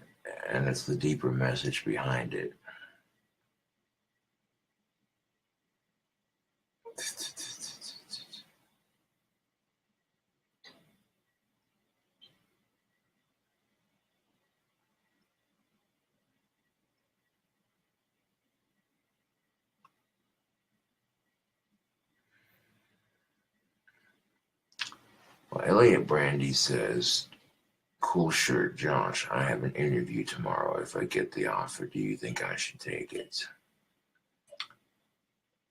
And it's the deeper message behind it. Well, Elliot Brandy says, cool shirt, Josh. I have an interview tomorrow. If I get the offer, do you think I should take it?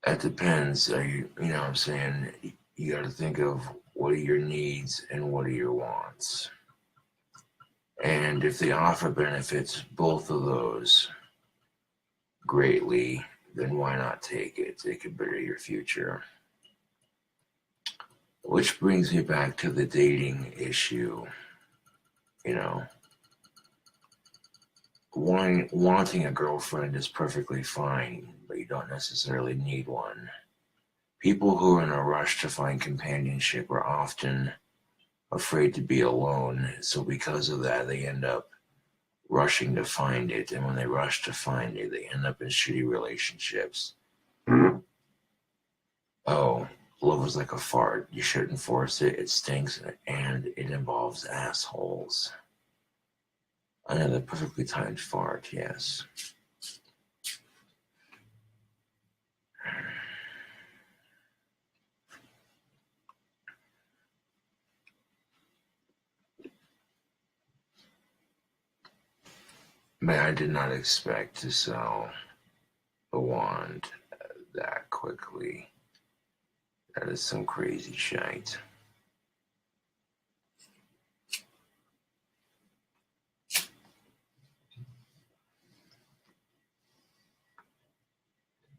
That depends. You know what I'm saying? You got to think of what are your needs and what are your wants. And if the offer benefits both of those greatly, then why not take it? It could better your future. Which brings me back to the dating issue. You know, wanting a girlfriend is perfectly fine, but you don't necessarily need one. People who are in a rush to find companionship are often afraid to be alone, so because of that, they end up rushing to find it, and when they rush to find it, they end up in shitty relationships. Oh, love is like a fart. You shouldn't force it. It stinks, and it involves assholes. Another perfectly timed fart, yes. But I did not expect to sell the wand that quickly. That is some crazy shite.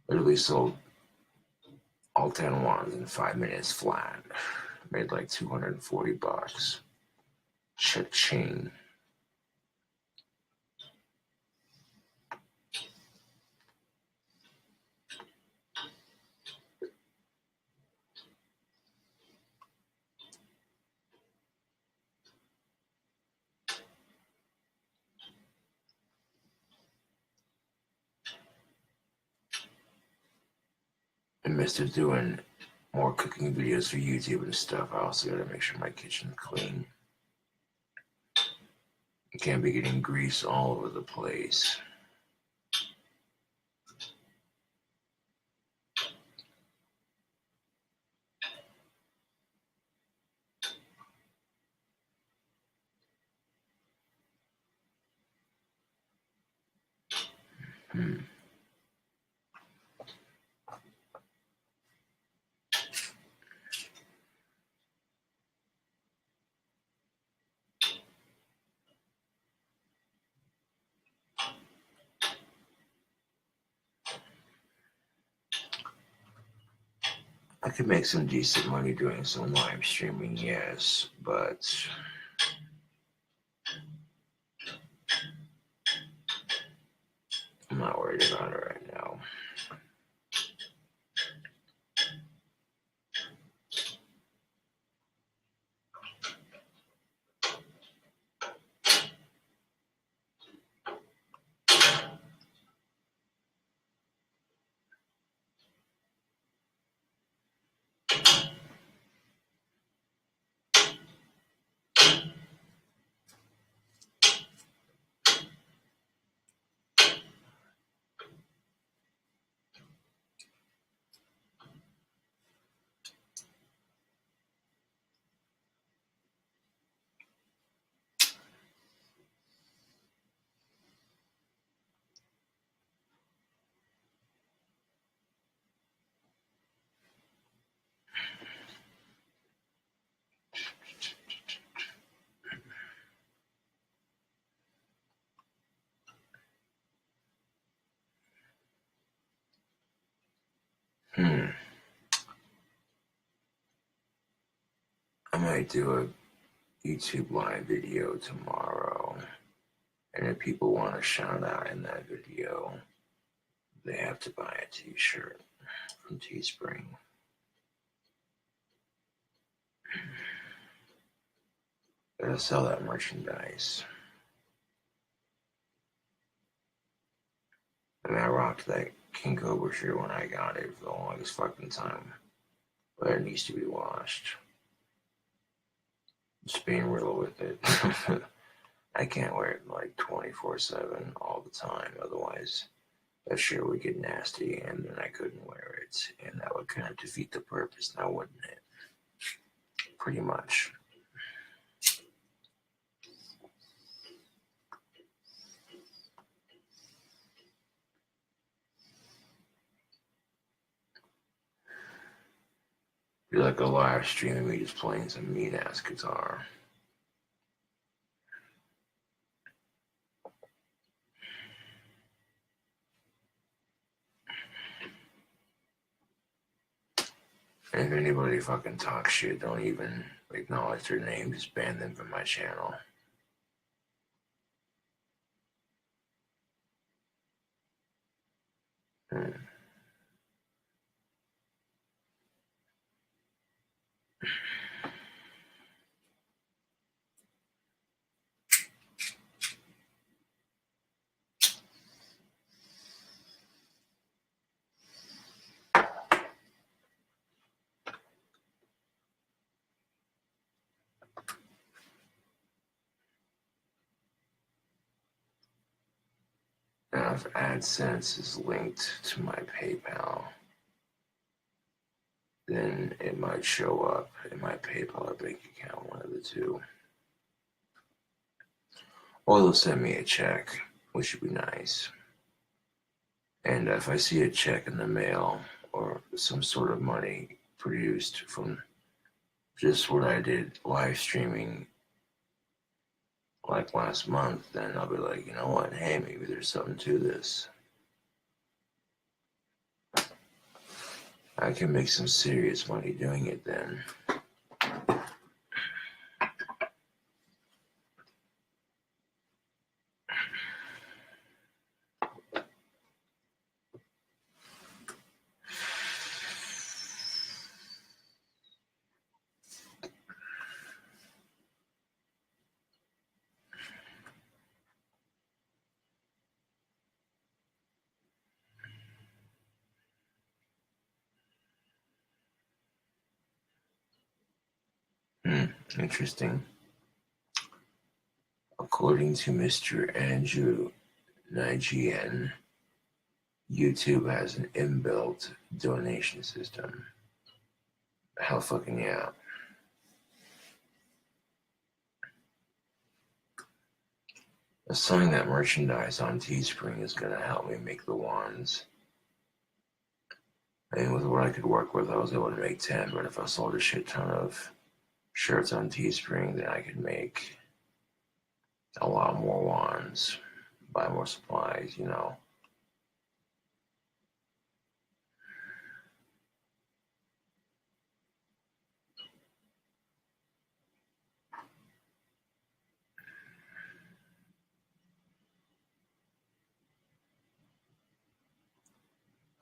Literally sold all 10 wands in 5 minutes flat. Made like $240. Cha-ching. In the midst of doing more cooking videos for YouTube and stuff, I also gotta make sure my kitchen's clean. You can't be getting grease all over the place. I could make some decent money doing some live streaming, yes, but I'm not worried about it right now. I might do a YouTube live video tomorrow, and if people want a shout out in that video, they have to buy a t-shirt from Teespring. Gotta sell that merchandise. I mean, I rocked that King Cobra shirt when I got it for the longest fucking time, but it needs to be washed. Just being real with it. I can't wear it like 24/7 all the time, otherwise that shirt would get nasty and then I couldn't wear it, and that would kind of defeat the purpose now, wouldn't it? Pretty much. Be like a live stream of me just playing some mean ass guitar. And if anybody fucking talks shit, don't even acknowledge their name, just ban them from my channel. Now, if AdSense is linked to my PayPal, then it might show up in my PayPal or bank account, one of the two. Or they'll send me a check, which would be nice. And if I see a check in the mail or some sort of money produced from just what I did live streaming like last month, then I'll be like, you know what, hey, maybe there's something to this. I can make some serious money doing it then. Interesting. According to Mr. Andrew Nigian, YouTube has an inbuilt donation system. Hell fucking yeah. Selling that merchandise on Teespring is gonna help me make the wands. I mean, with what I could work with, I was able to make 10, but if I sold a shit ton of shirts on Teespring, then I could make a lot more wands, buy more supplies, you know.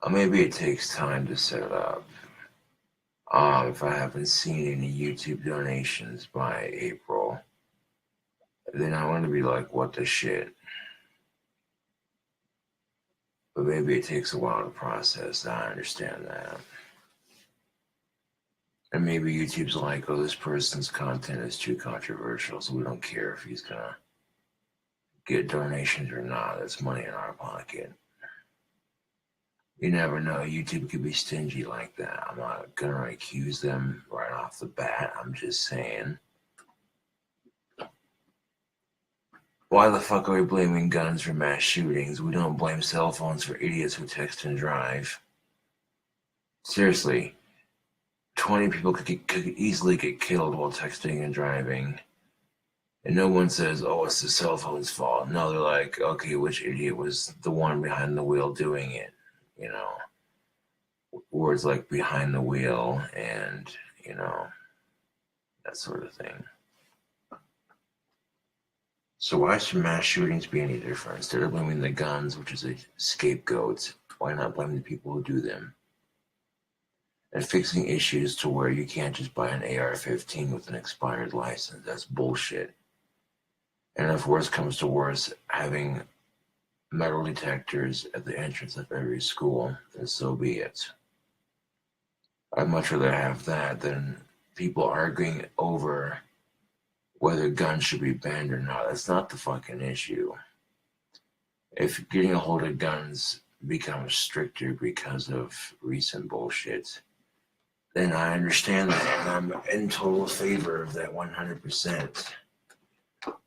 Maybe it takes time to set it up. If I haven't seen any YouTube donations by April, then I want to be like, what the shit? But maybe it takes a while to process. I understand that. And maybe YouTube's like, oh, this person's content is too controversial, so we don't care if he's gonna get donations or not. That's money in our pocket. You never know. YouTube could be stingy like that. I'm not gonna accuse them right off the bat. I'm just saying. Why the fuck are we blaming guns for mass shootings? We don't blame cell phones for idiots who text and drive. Seriously, 20 people could easily get killed while texting and driving. And no one says, oh, it's the cell phone's fault. No, they're like, okay, which idiot was the one behind the wheel doing it? You know? words like behind the wheel and, that sort of thing. So why should mass shootings be any different? Instead of blaming the guns, which is a scapegoat, why not blame the people who do them? And fixing issues to where you can't just buy an AR-15 with an expired license. That's bullshit. And if worse comes to worse, having metal detectors at the entrance of every school, then so be it. I'd much rather have that than people arguing over whether guns should be banned or not. That's not the fucking issue. If getting a hold of guns becomes stricter because of recent bullshit, then I understand that, and I'm in total favor of that 100%.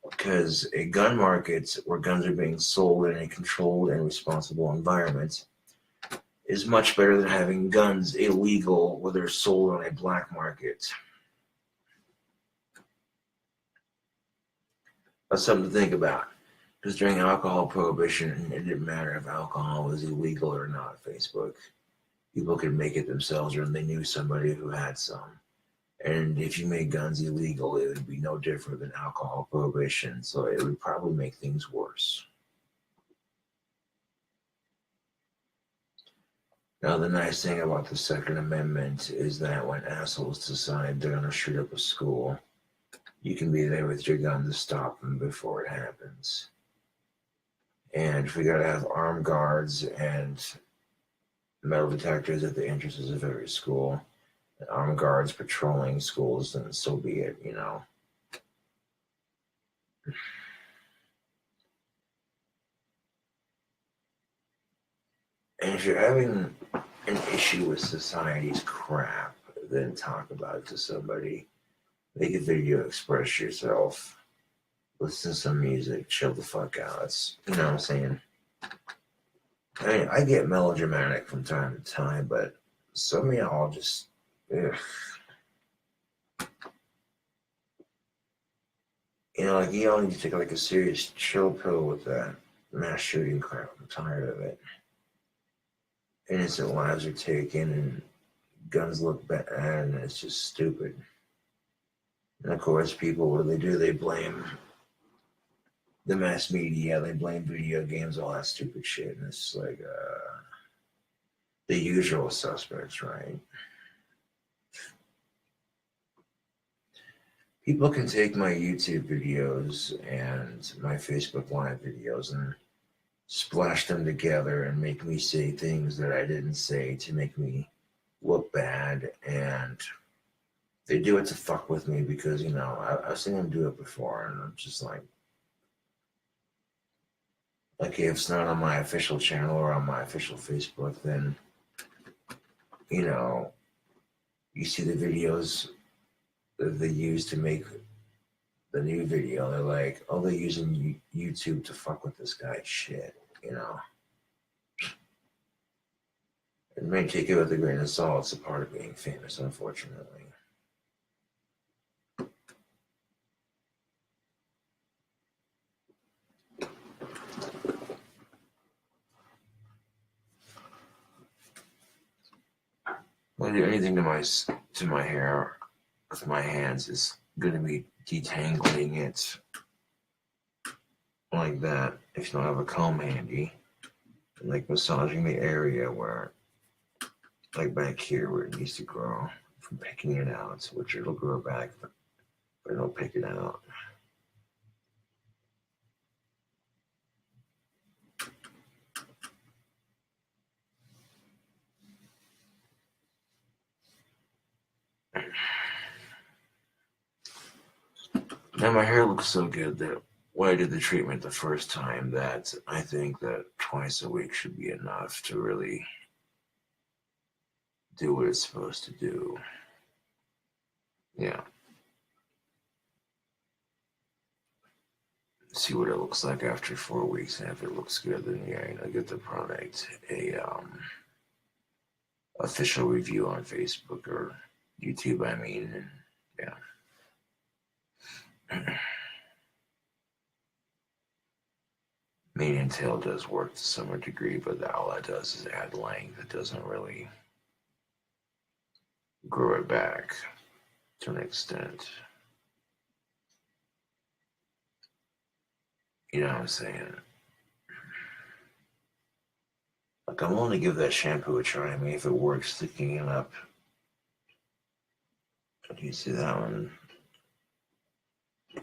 Because a gun market where guns are being sold in a controlled and responsible environment is much better than having guns illegal where they're sold on a black market. That's something to think about. Because during alcohol prohibition, it didn't matter if alcohol was illegal or not. Facebook, people could make it themselves, or they knew somebody who had some. And if you made guns illegal, it would be no different than alcohol prohibition. So it would probably make things worse. Now, the nice thing about the Second Amendment is that when assholes decide they're going to shoot up a school, you can be there with your gun to stop them before it happens. And if we got to have armed guards and metal detectors at the entrances of every school, and armed guards patrolling schools, then so be it, And if you're having an issue with society's crap, then talk about it to somebody. Make a video, express yourself, listen to some music, chill the fuck out. It's, you know what I'm saying? I mean, I get melodramatic from time to time, but some of y'all just, ugh. Like y'all need to take like a serious chill pill with that mass shooting crap. I'm tired of it. Innocent lives are taken and guns look bad and it's just stupid. And of course, people, what do? They blame the mass media, they blame video games, all that stupid shit. And it's like the usual suspects, right? People can take my YouTube videos and my Facebook Live videos and splash them together and make me say things that I didn't say to make me look bad. And they do it to fuck with me because, I've seen them do it before. And I'm just like, okay, if it's not on my official channel or on my official Facebook, then, you see the videos that they use to make the new video. They're like, oh, they're using YouTube to fuck with this guy. Shit, It may take it with a grain of salt. It's a part of being famous, unfortunately. When I do anything to my hair with my hands, it's going to be detangling it like that. If you don't have a comb handy, and like massaging the area where, like back here where it needs to grow, from picking it out, which it'll grow back, but I don't pick it out. Now my hair looks so good that when I did the treatment the first time, that I think that twice a week should be enough to really do what it's supposed to do. Yeah. See what it looks like after 4 weeks, and if it looks good, then yeah, get the product. Official review on Facebook or YouTube, I mean, and yeah. Mane and tail does work to some degree, but all that does is add length. It doesn't really grow it back to an extent. You know what I'm saying? Like, I'm willing to give that shampoo a try. I mean, if it works, sticking it up. Do you see that one?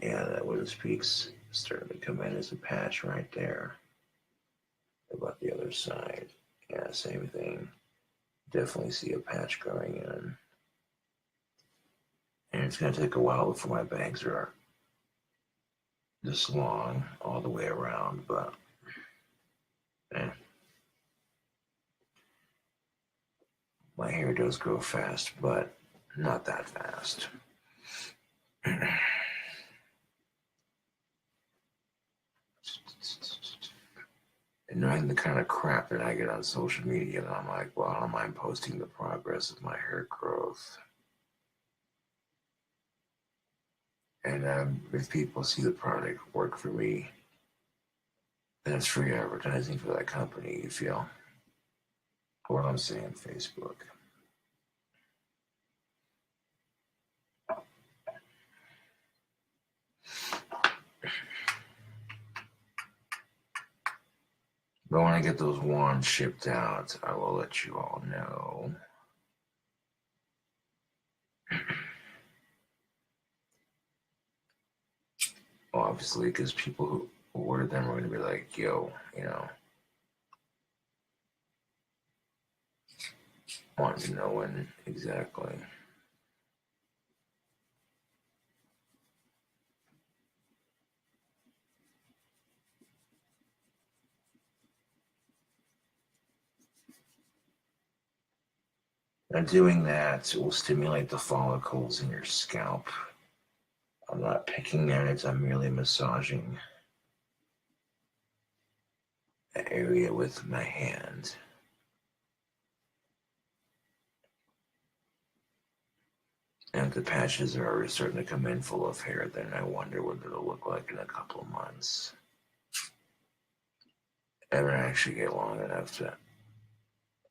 Yeah, that Widows Peak's starting to come in as a patch right there. What about the other side? Yeah, same thing. Definitely see a patch growing in. And it's going to take a while before my bangs are this long all the way around, but my hair does grow fast, but not that fast. And knowing the kind of crap that I get on social media, and I'm like, well, I don't mind posting the progress of my hair growth. And if people see the product work for me, then it's free advertising for that company, you feel? What I'm saying, Facebook. But when I get those wands shipped out, I will let you all know. Well, obviously, because people who order them are going to be like, yo, you know, wanting to know when exactly. And doing that will stimulate the follicles in your scalp. I'm not picking at it, I'm merely massaging the area with my hand. And if the patches are already starting to come in full of hair, then I wonder what it'll look like in a couple of months. And I actually get long enough to,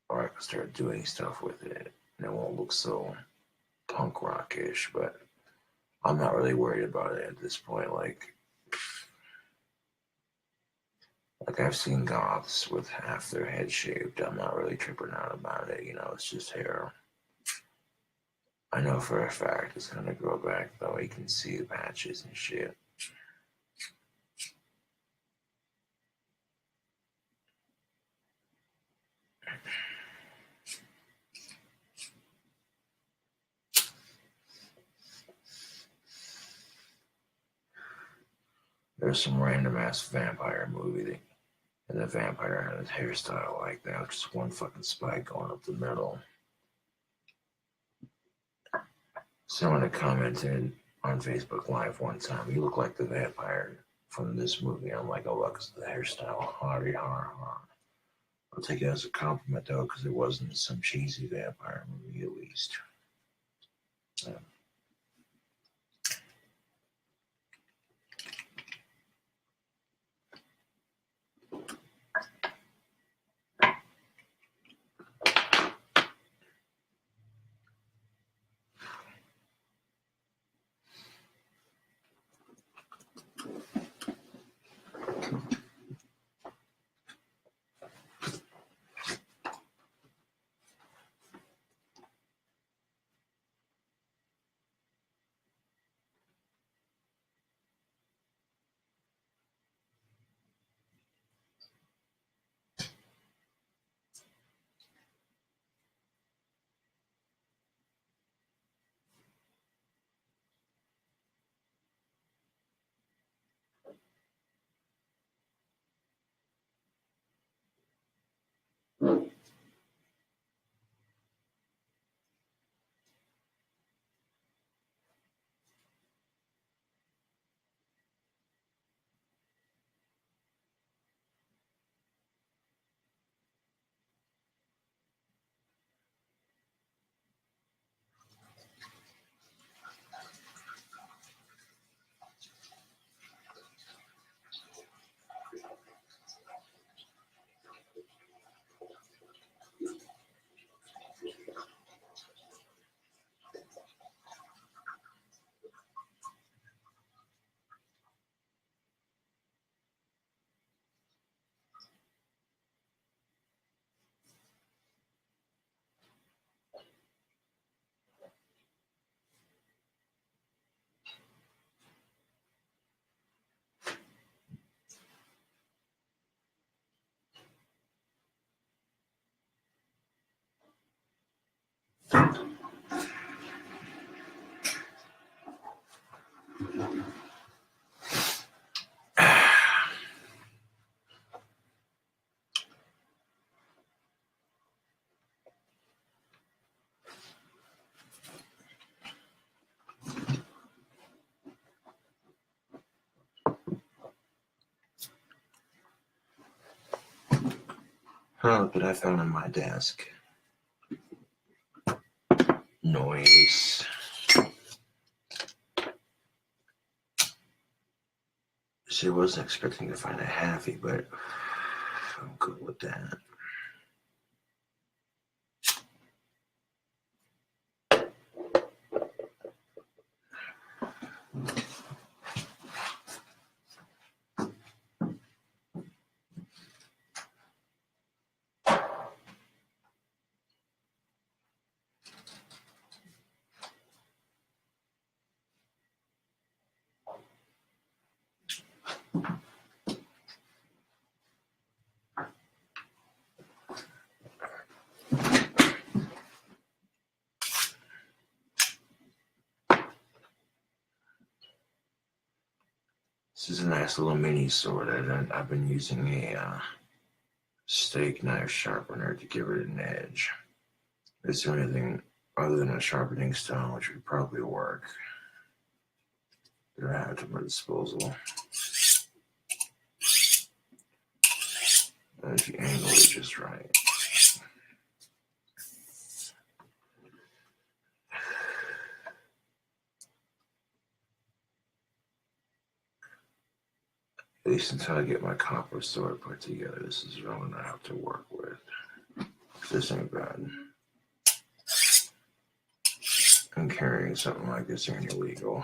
or I can start doing stuff with it, and it won't look so punk rockish, but I'm not really worried about it at this point. Like I've seen goths with half their head shaved. I'm not really tripping out about it. You know, it's just hair. I know for a fact it's gonna grow back though. You can see the patches and shit. There's some random ass vampire movie and the vampire had his hairstyle like that, just one fucking spike going up the middle. Someone had commented on Facebook Live one time, "You look like the vampire from this movie." I'm like, "Oh, look, it's the hairstyle." Hardy har har. I'll take it as a compliment though, because it wasn't some cheesy vampire movie at least. Yeah. Huh, look what I found on my desk. Noise. See, I wasn't expecting to find a halfie, but I'm good with that. This is a nice little mini sword. I've been using a steak knife sharpener to give it an edge. Is there anything other than a sharpening stone which would probably work that I have at my disposal? And if you angle it just right. At least until I get my copper sword put together, this is the one I have to work with. This ain't bad. I'm carrying something like this ain't illegal.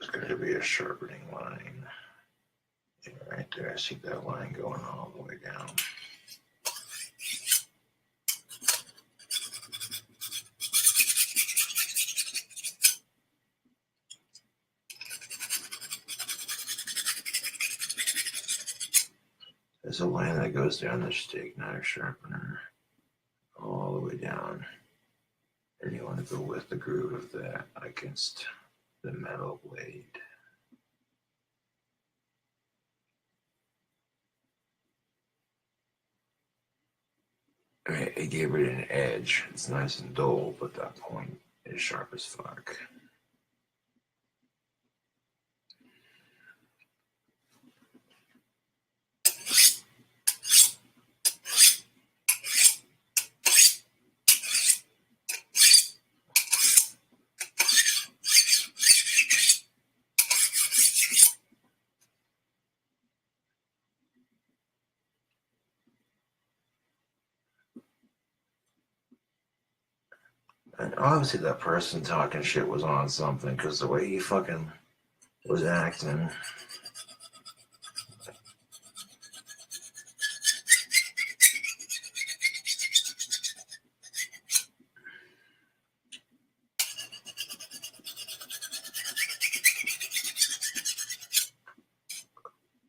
There's going to be a sharpening line. Yeah, right there, I see that line going all the way down. There's a line that goes down the steak knife sharpener all the way down. And you want to go with the groove of that against the metal blade. I mean, it gave it an edge. It's nice and dull, but that point is sharp as fuck. And obviously that person talking shit was on something, because the way he fucking was acting.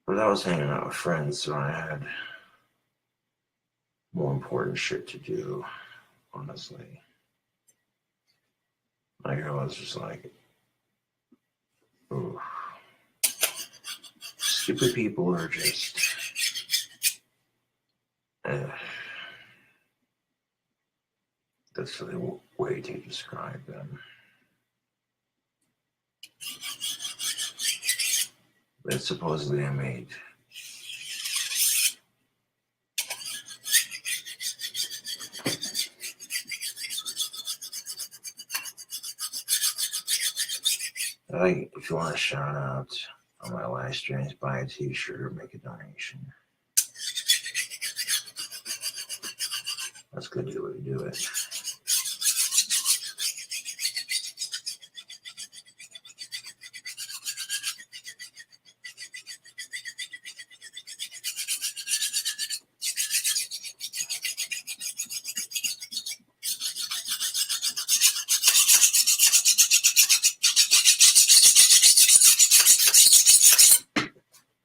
But I was hanging out with friends, so I had more important shit to do, honestly. My girl was just like, ooh. Stupid people are just... that's the way to describe them. But supposedly I made like, if you want a shout out on my live streams, buy a t-shirt or make a donation. That's good to do it.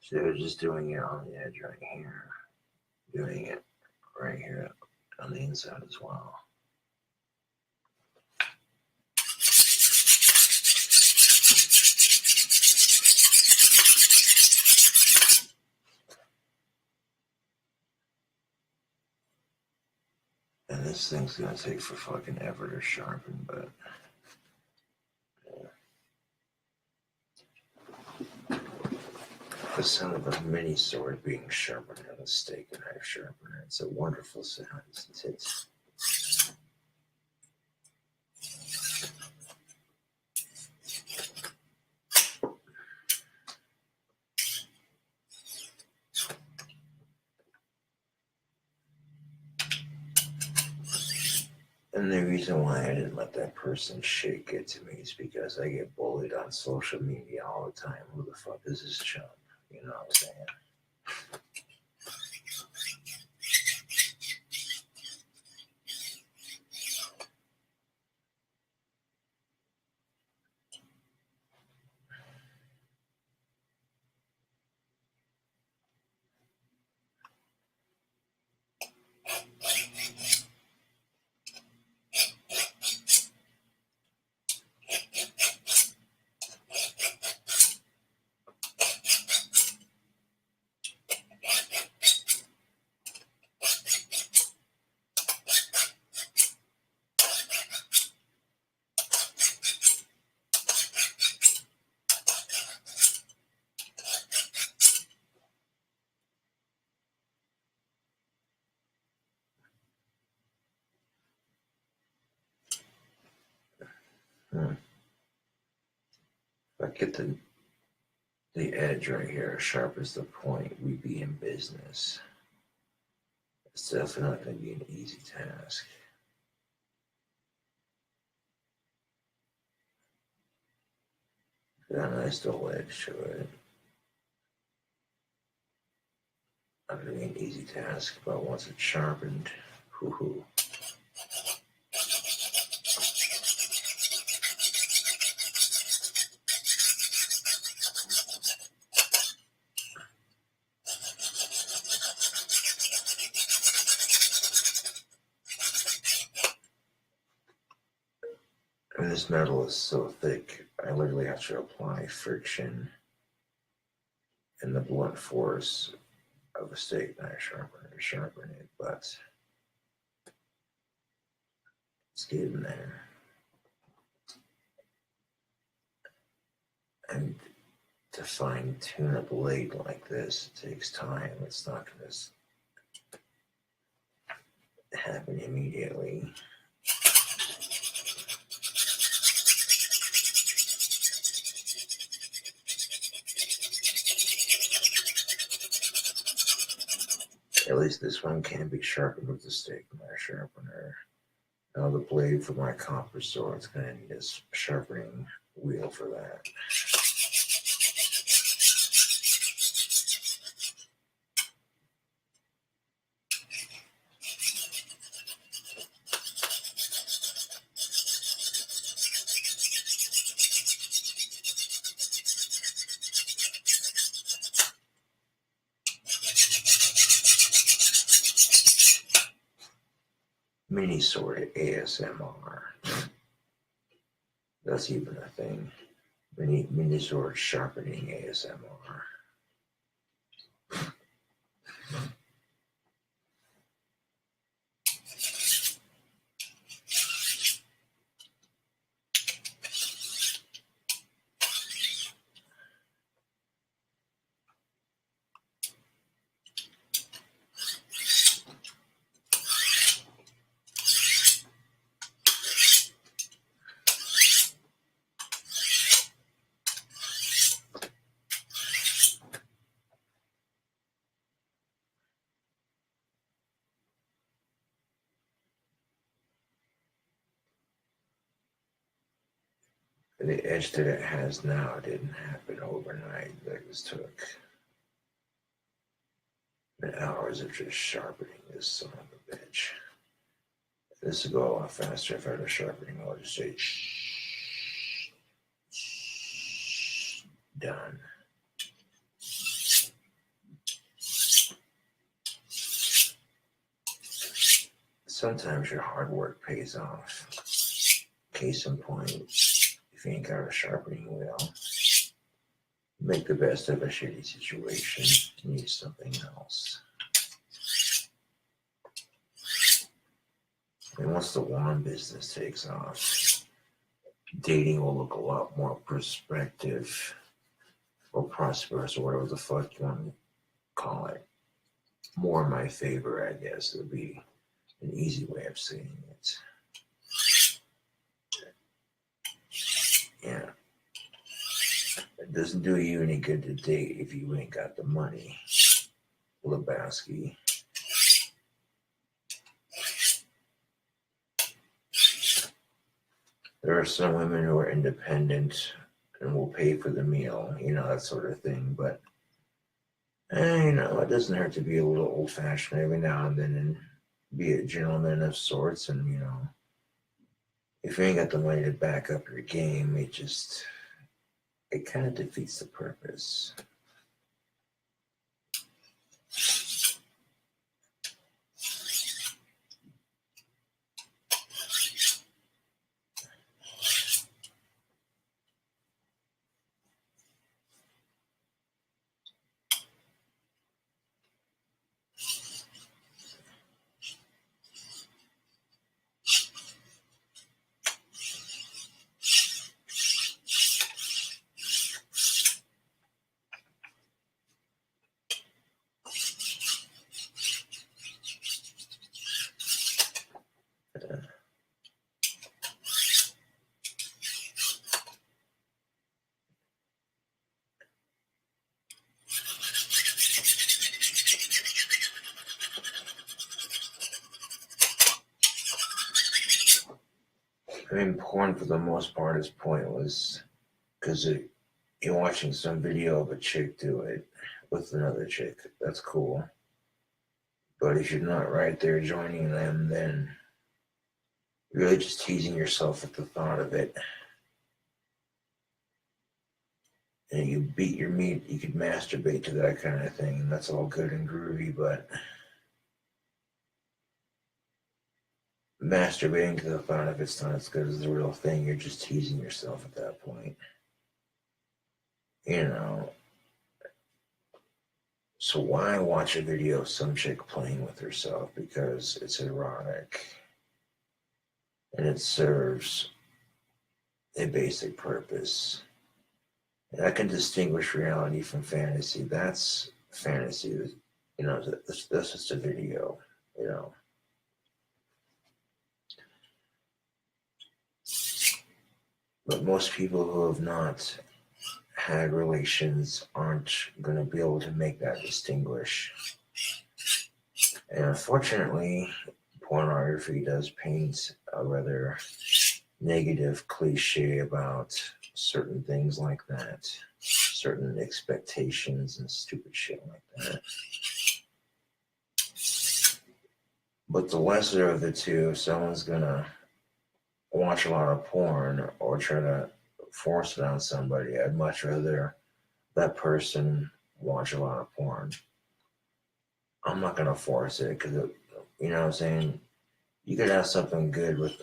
So they're just doing it on the edge right here, doing it right here on the inside as well. And this thing's gonna take for fucking ever to sharpen, but the sound of a mini sword being sharpened on a steak knife sharpener. It's a wonderful sound, isn't it? And the reason why I didn't let that person shit get to me is because I get bullied on social media all the time. Who the fuck is this chump? You know what I'm saying? If I get the edge right here sharp as the point, we'd be in business. It's definitely not going to be an easy task. Got a nice little edge to it. Not going to be an easy task, but once it's sharpened, hoo-hoo. And this metal is so thick, I literally have to apply friction and the blunt force of a steak knife sharpener to sharpen it, but it's getting there. And to fine tune a blade like this, it takes time. It's not going to happen immediately. At least this one can be sharpened with the steak knife sharpener. Now the blade for my copper sword is going to need a sharpening wheel for that. Mini sword ASMR. That's even a thing. Mini sword sharpening ASMR. The edge that it has now didn't happen overnight. This took hours of just sharpening this son of a bitch. This would go a lot faster if I had a sharpening. I'll just say shh, done. sometimes your hard work pays off. Case in point, if you ain't got a sharpening wheel, make the best of a shitty situation and use something else. And once the wand business takes off, dating will look a lot more prospective or prosperous or whatever the fuck you want to call it. More in my favor, I guess, would be an easy way of saying it. Yeah. It doesn't do you any good to date if you ain't got the money. Lebowski. There are some women who are independent and will pay for the meal, that sort of thing. But, it doesn't hurt to be a little old-fashioned every now and then and be a gentleman of sorts. And, if you ain't got the money to back up your game, it kind of defeats the purpose. Porn for the most part is pointless because you're watching some video of a chick do it with another chick. That's cool. But if you're not right there joining them, then you're really just teasing yourself at the thought of it. And you beat your meat, you could masturbate to that kind of thing, and that's all good and groovy, but masturbating to the thought of it's not as good as the real thing, you're just teasing yourself at that point. So why watch a video of some chick playing with herself? Because it's erotic. And it serves a basic purpose. And I can distinguish reality from fantasy. That's fantasy. That's just a video, But most people who have not had relations aren't going to be able to make that distinguish. And unfortunately, pornography does paint a rather negative cliche about certain things like that, certain expectations and stupid shit like that. But the lesser of the two, if someone's going to watch a lot of porn or try to force it on somebody, I'd much rather that person watch a lot of porn. I'm not going to force it because, you know what I'm saying? You could have something good with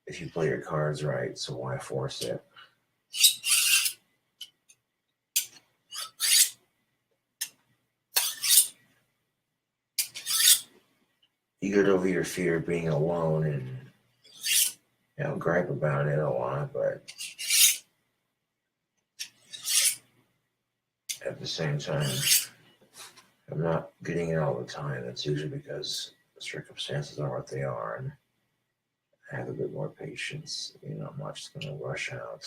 if you play your cards right, so why force it? You get over your fear of being alone and gripe about it a lot, but at the same time, I'm not getting it all the time. That's usually because the circumstances are what they are, and I have a bit more patience. I'm not just going to rush out.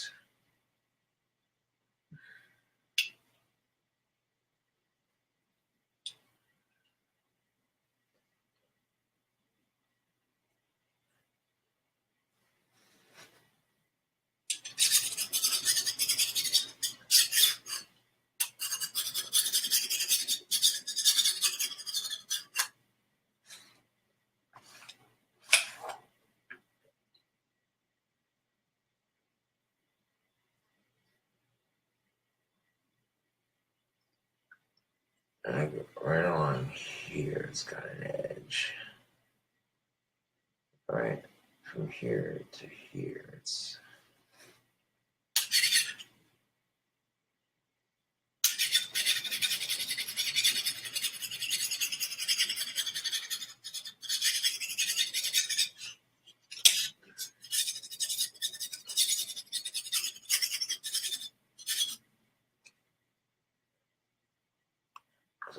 And I go right along here, it's got an edge. here to here. It's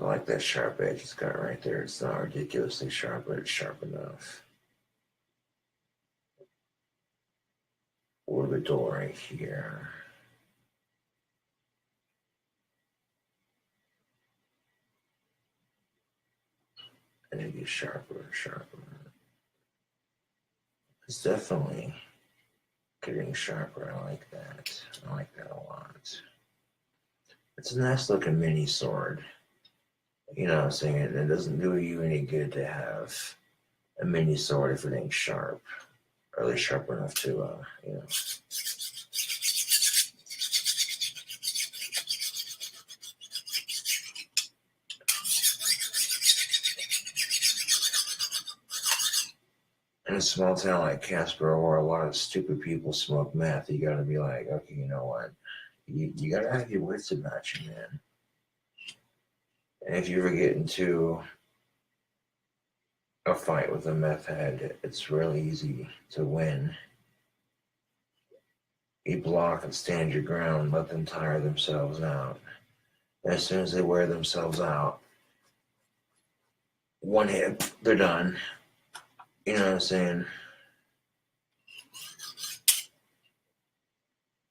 I like that sharp edge it's got right there. It's not ridiculously sharp, but it's sharp enough. Or the door right here. And it gets sharper and sharper. It's definitely getting sharper. I like that. I like that a lot. It's a nice looking mini sword. You know what I'm saying? It doesn't do you any good to have a mini sword if it ain't sharp. Or at least sharp enough to, you know. In a small town like Casper, where a lot of stupid people smoke meth, you gotta be like, okay, you know what? You gotta have your wits about you, man. And if you ever get into a fight with a meth head, it's really easy to win. You block and stand your ground, let them tire themselves out. And as soon as they wear themselves out, one hit, they're done. You know what I'm saying?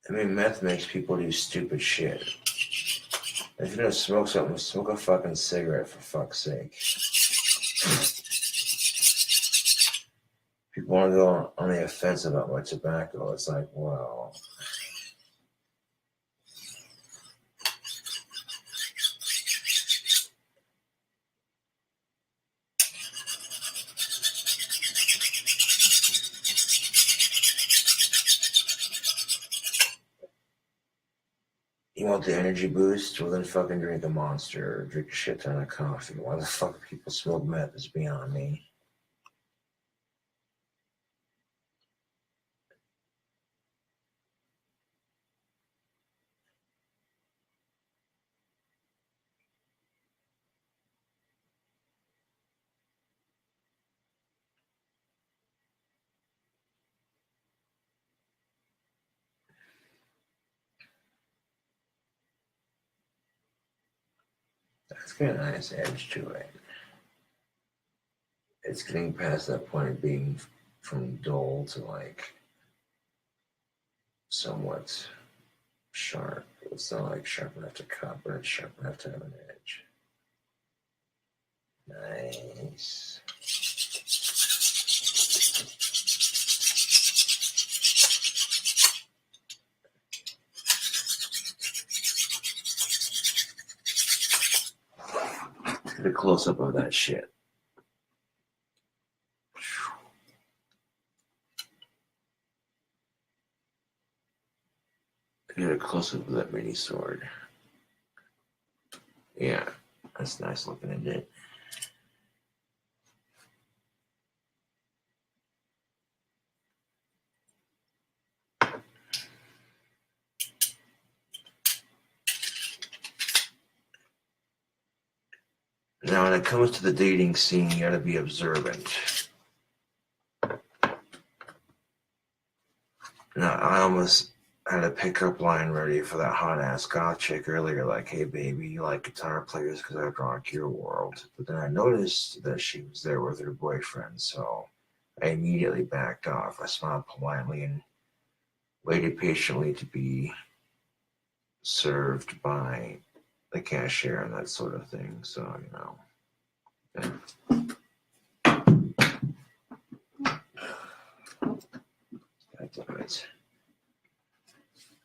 I mean, meth makes people do stupid shit. If you're gonna smoke something, smoke a fucking cigarette, for fuck's sake. People want to go on the offense about my tobacco. It's like, well, you want the energy boost? Well, then fucking drink a Monster or drink a shit ton of coffee. Why the fuck people smoke meth is beyond me. That's got a nice edge to it. It's getting past that point of being from dull to like somewhat sharp. It's not like sharp enough to cut, but it's sharp enough to have an edge. Nice. Get a close up of that shit. Get a close up of that mini sword. Yeah, that's nice looking, isn't it? Now, when it comes to the dating scene, you gotta be observant. Now, I almost had a pickup line ready for that hot ass goth chick earlier, like, hey baby, you like guitar players because I rock your world. But then I noticed that she was there with her boyfriend, so I immediately backed off. I smiled politely and waited patiently to be served by the cashier and that sort of thing. So, you know.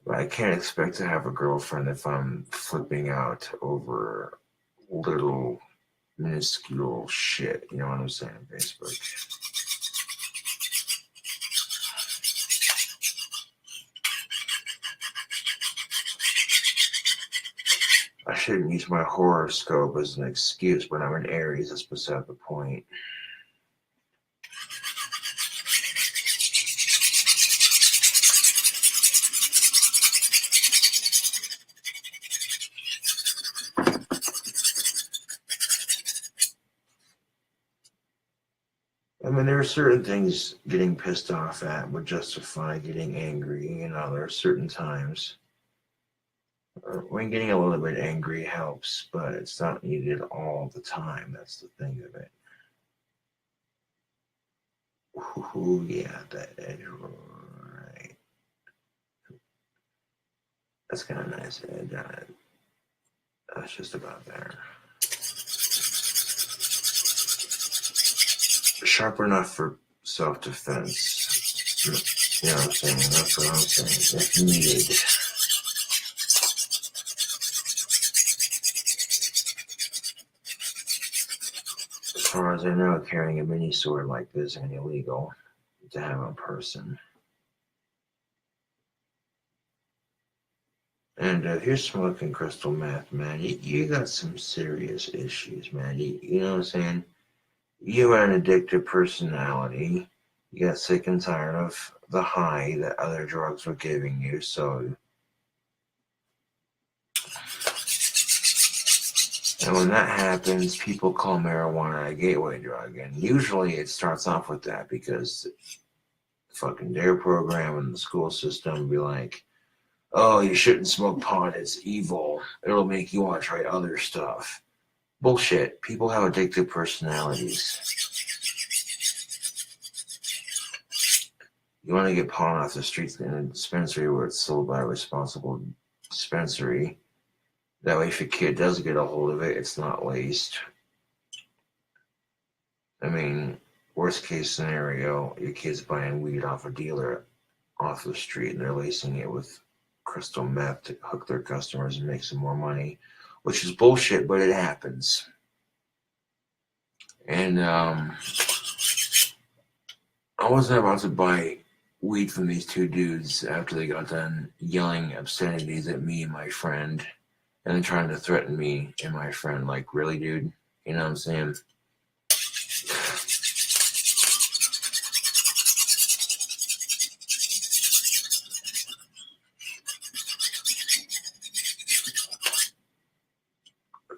But I can't expect to have a girlfriend if I'm flipping out over little minuscule shit. You know what I'm saying? Facebook. I shouldn't use my horoscope as an excuse when I'm an Aries. That's beside the point. I mean, there are certain things getting pissed off at would justify getting angry. You know, there are certain times when getting a little bit angry helps, but it's not needed all the time. That's the thing of it. Ooh, yeah, that edge, right. That's kind of nice edge on it. That's just about there. Sharp enough for self-defense. You know what I'm saying? That's what I'm saying. If needed. As far as I know, carrying a mini sword like this ain't illegal to have on person. And if you're smoking crystal meth, man, you got some serious issues, man. You know what I'm saying? You are an addictive personality. You got sick and tired of the high that other drugs were giving you, so. And when that happens, people call marijuana a gateway drug. And usually it starts off with that because the fucking DARE program and the school system be like, oh, you shouldn't smoke pot, it's evil. It'll make you want to try other stuff. Bullshit. People have addictive personalities. You want to get pot off the streets in a dispensary where it's sold by a responsible dispensary. That way, if your kid does get a hold of it, it's not laced. I mean, worst case scenario, your kid's buying weed off a dealer off the street and they're lacing it with crystal meth to hook their customers and make some more money, which is bullshit, but it happens. And I wasn't about to buy weed from these two dudes after they got done yelling obscenities at me and my friend and then trying to threaten me and my friend. Like, really, dude? You know what I'm saying?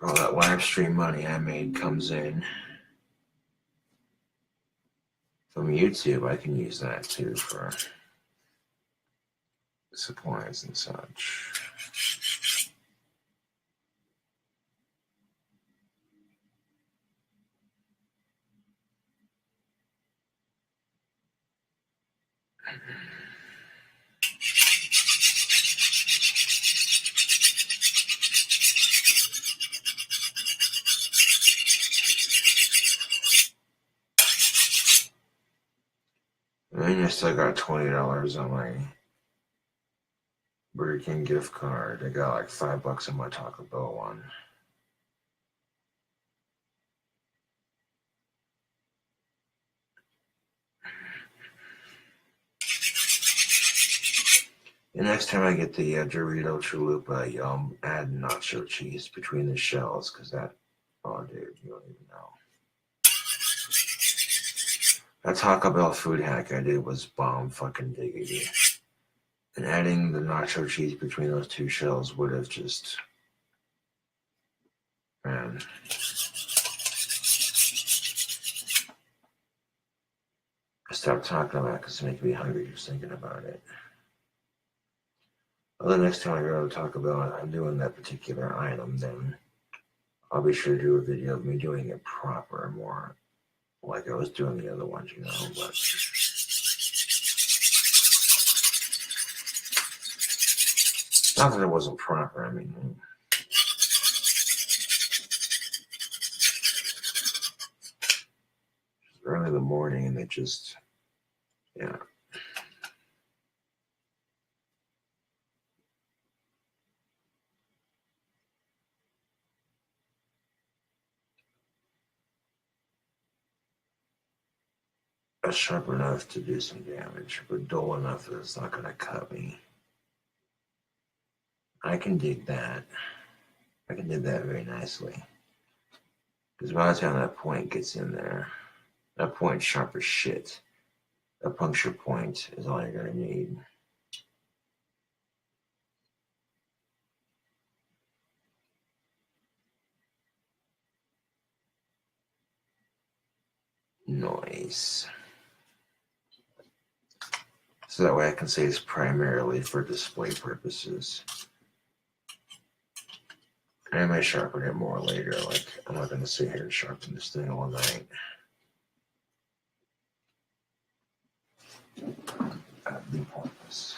All that live stream money I made comes in from YouTube. I can use that too for supplies and such. And then I still got $20 on my Burger King gift card. I got like $5 on my Taco Bell one. The next time I get the Dorito Chalupa, add nacho cheese between the shells, because that, oh dude, you don't even know. That Taco Bell food hack I did was bomb fucking diggity. And adding the nacho cheese between those two shells would have just, man. I stopped talking about it because it's making me hungry just thinking about it. Well, the next time I go to Taco Bell and I'm doing that particular item, then I'll be sure to do a video of me doing it proper, more like I was doing the other ones, you know. But not that it wasn't proper. I mean, early in the morning, and it just, yeah. That's sharp enough to do some damage, but dull enough that it's not going to cut me. I can dig that. I can dig that very nicely. Because by the time that point gets in there, that point's sharp as shit. A puncture point is all you're going to need. noise. So that way I can say it's primarily for display purposes. And I might sharpen it more later. Like, I'm not going to sit here and sharpen this thing all night. That'd be pointless.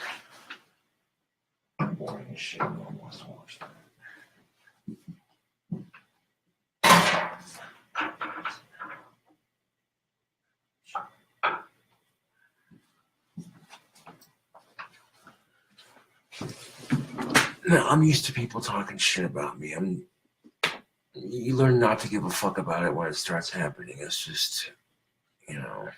Boring as shit. No one wants to watch that. No, I'm used to people talking shit about me. You learn not to give a fuck about it when it starts happening. It's just, you know.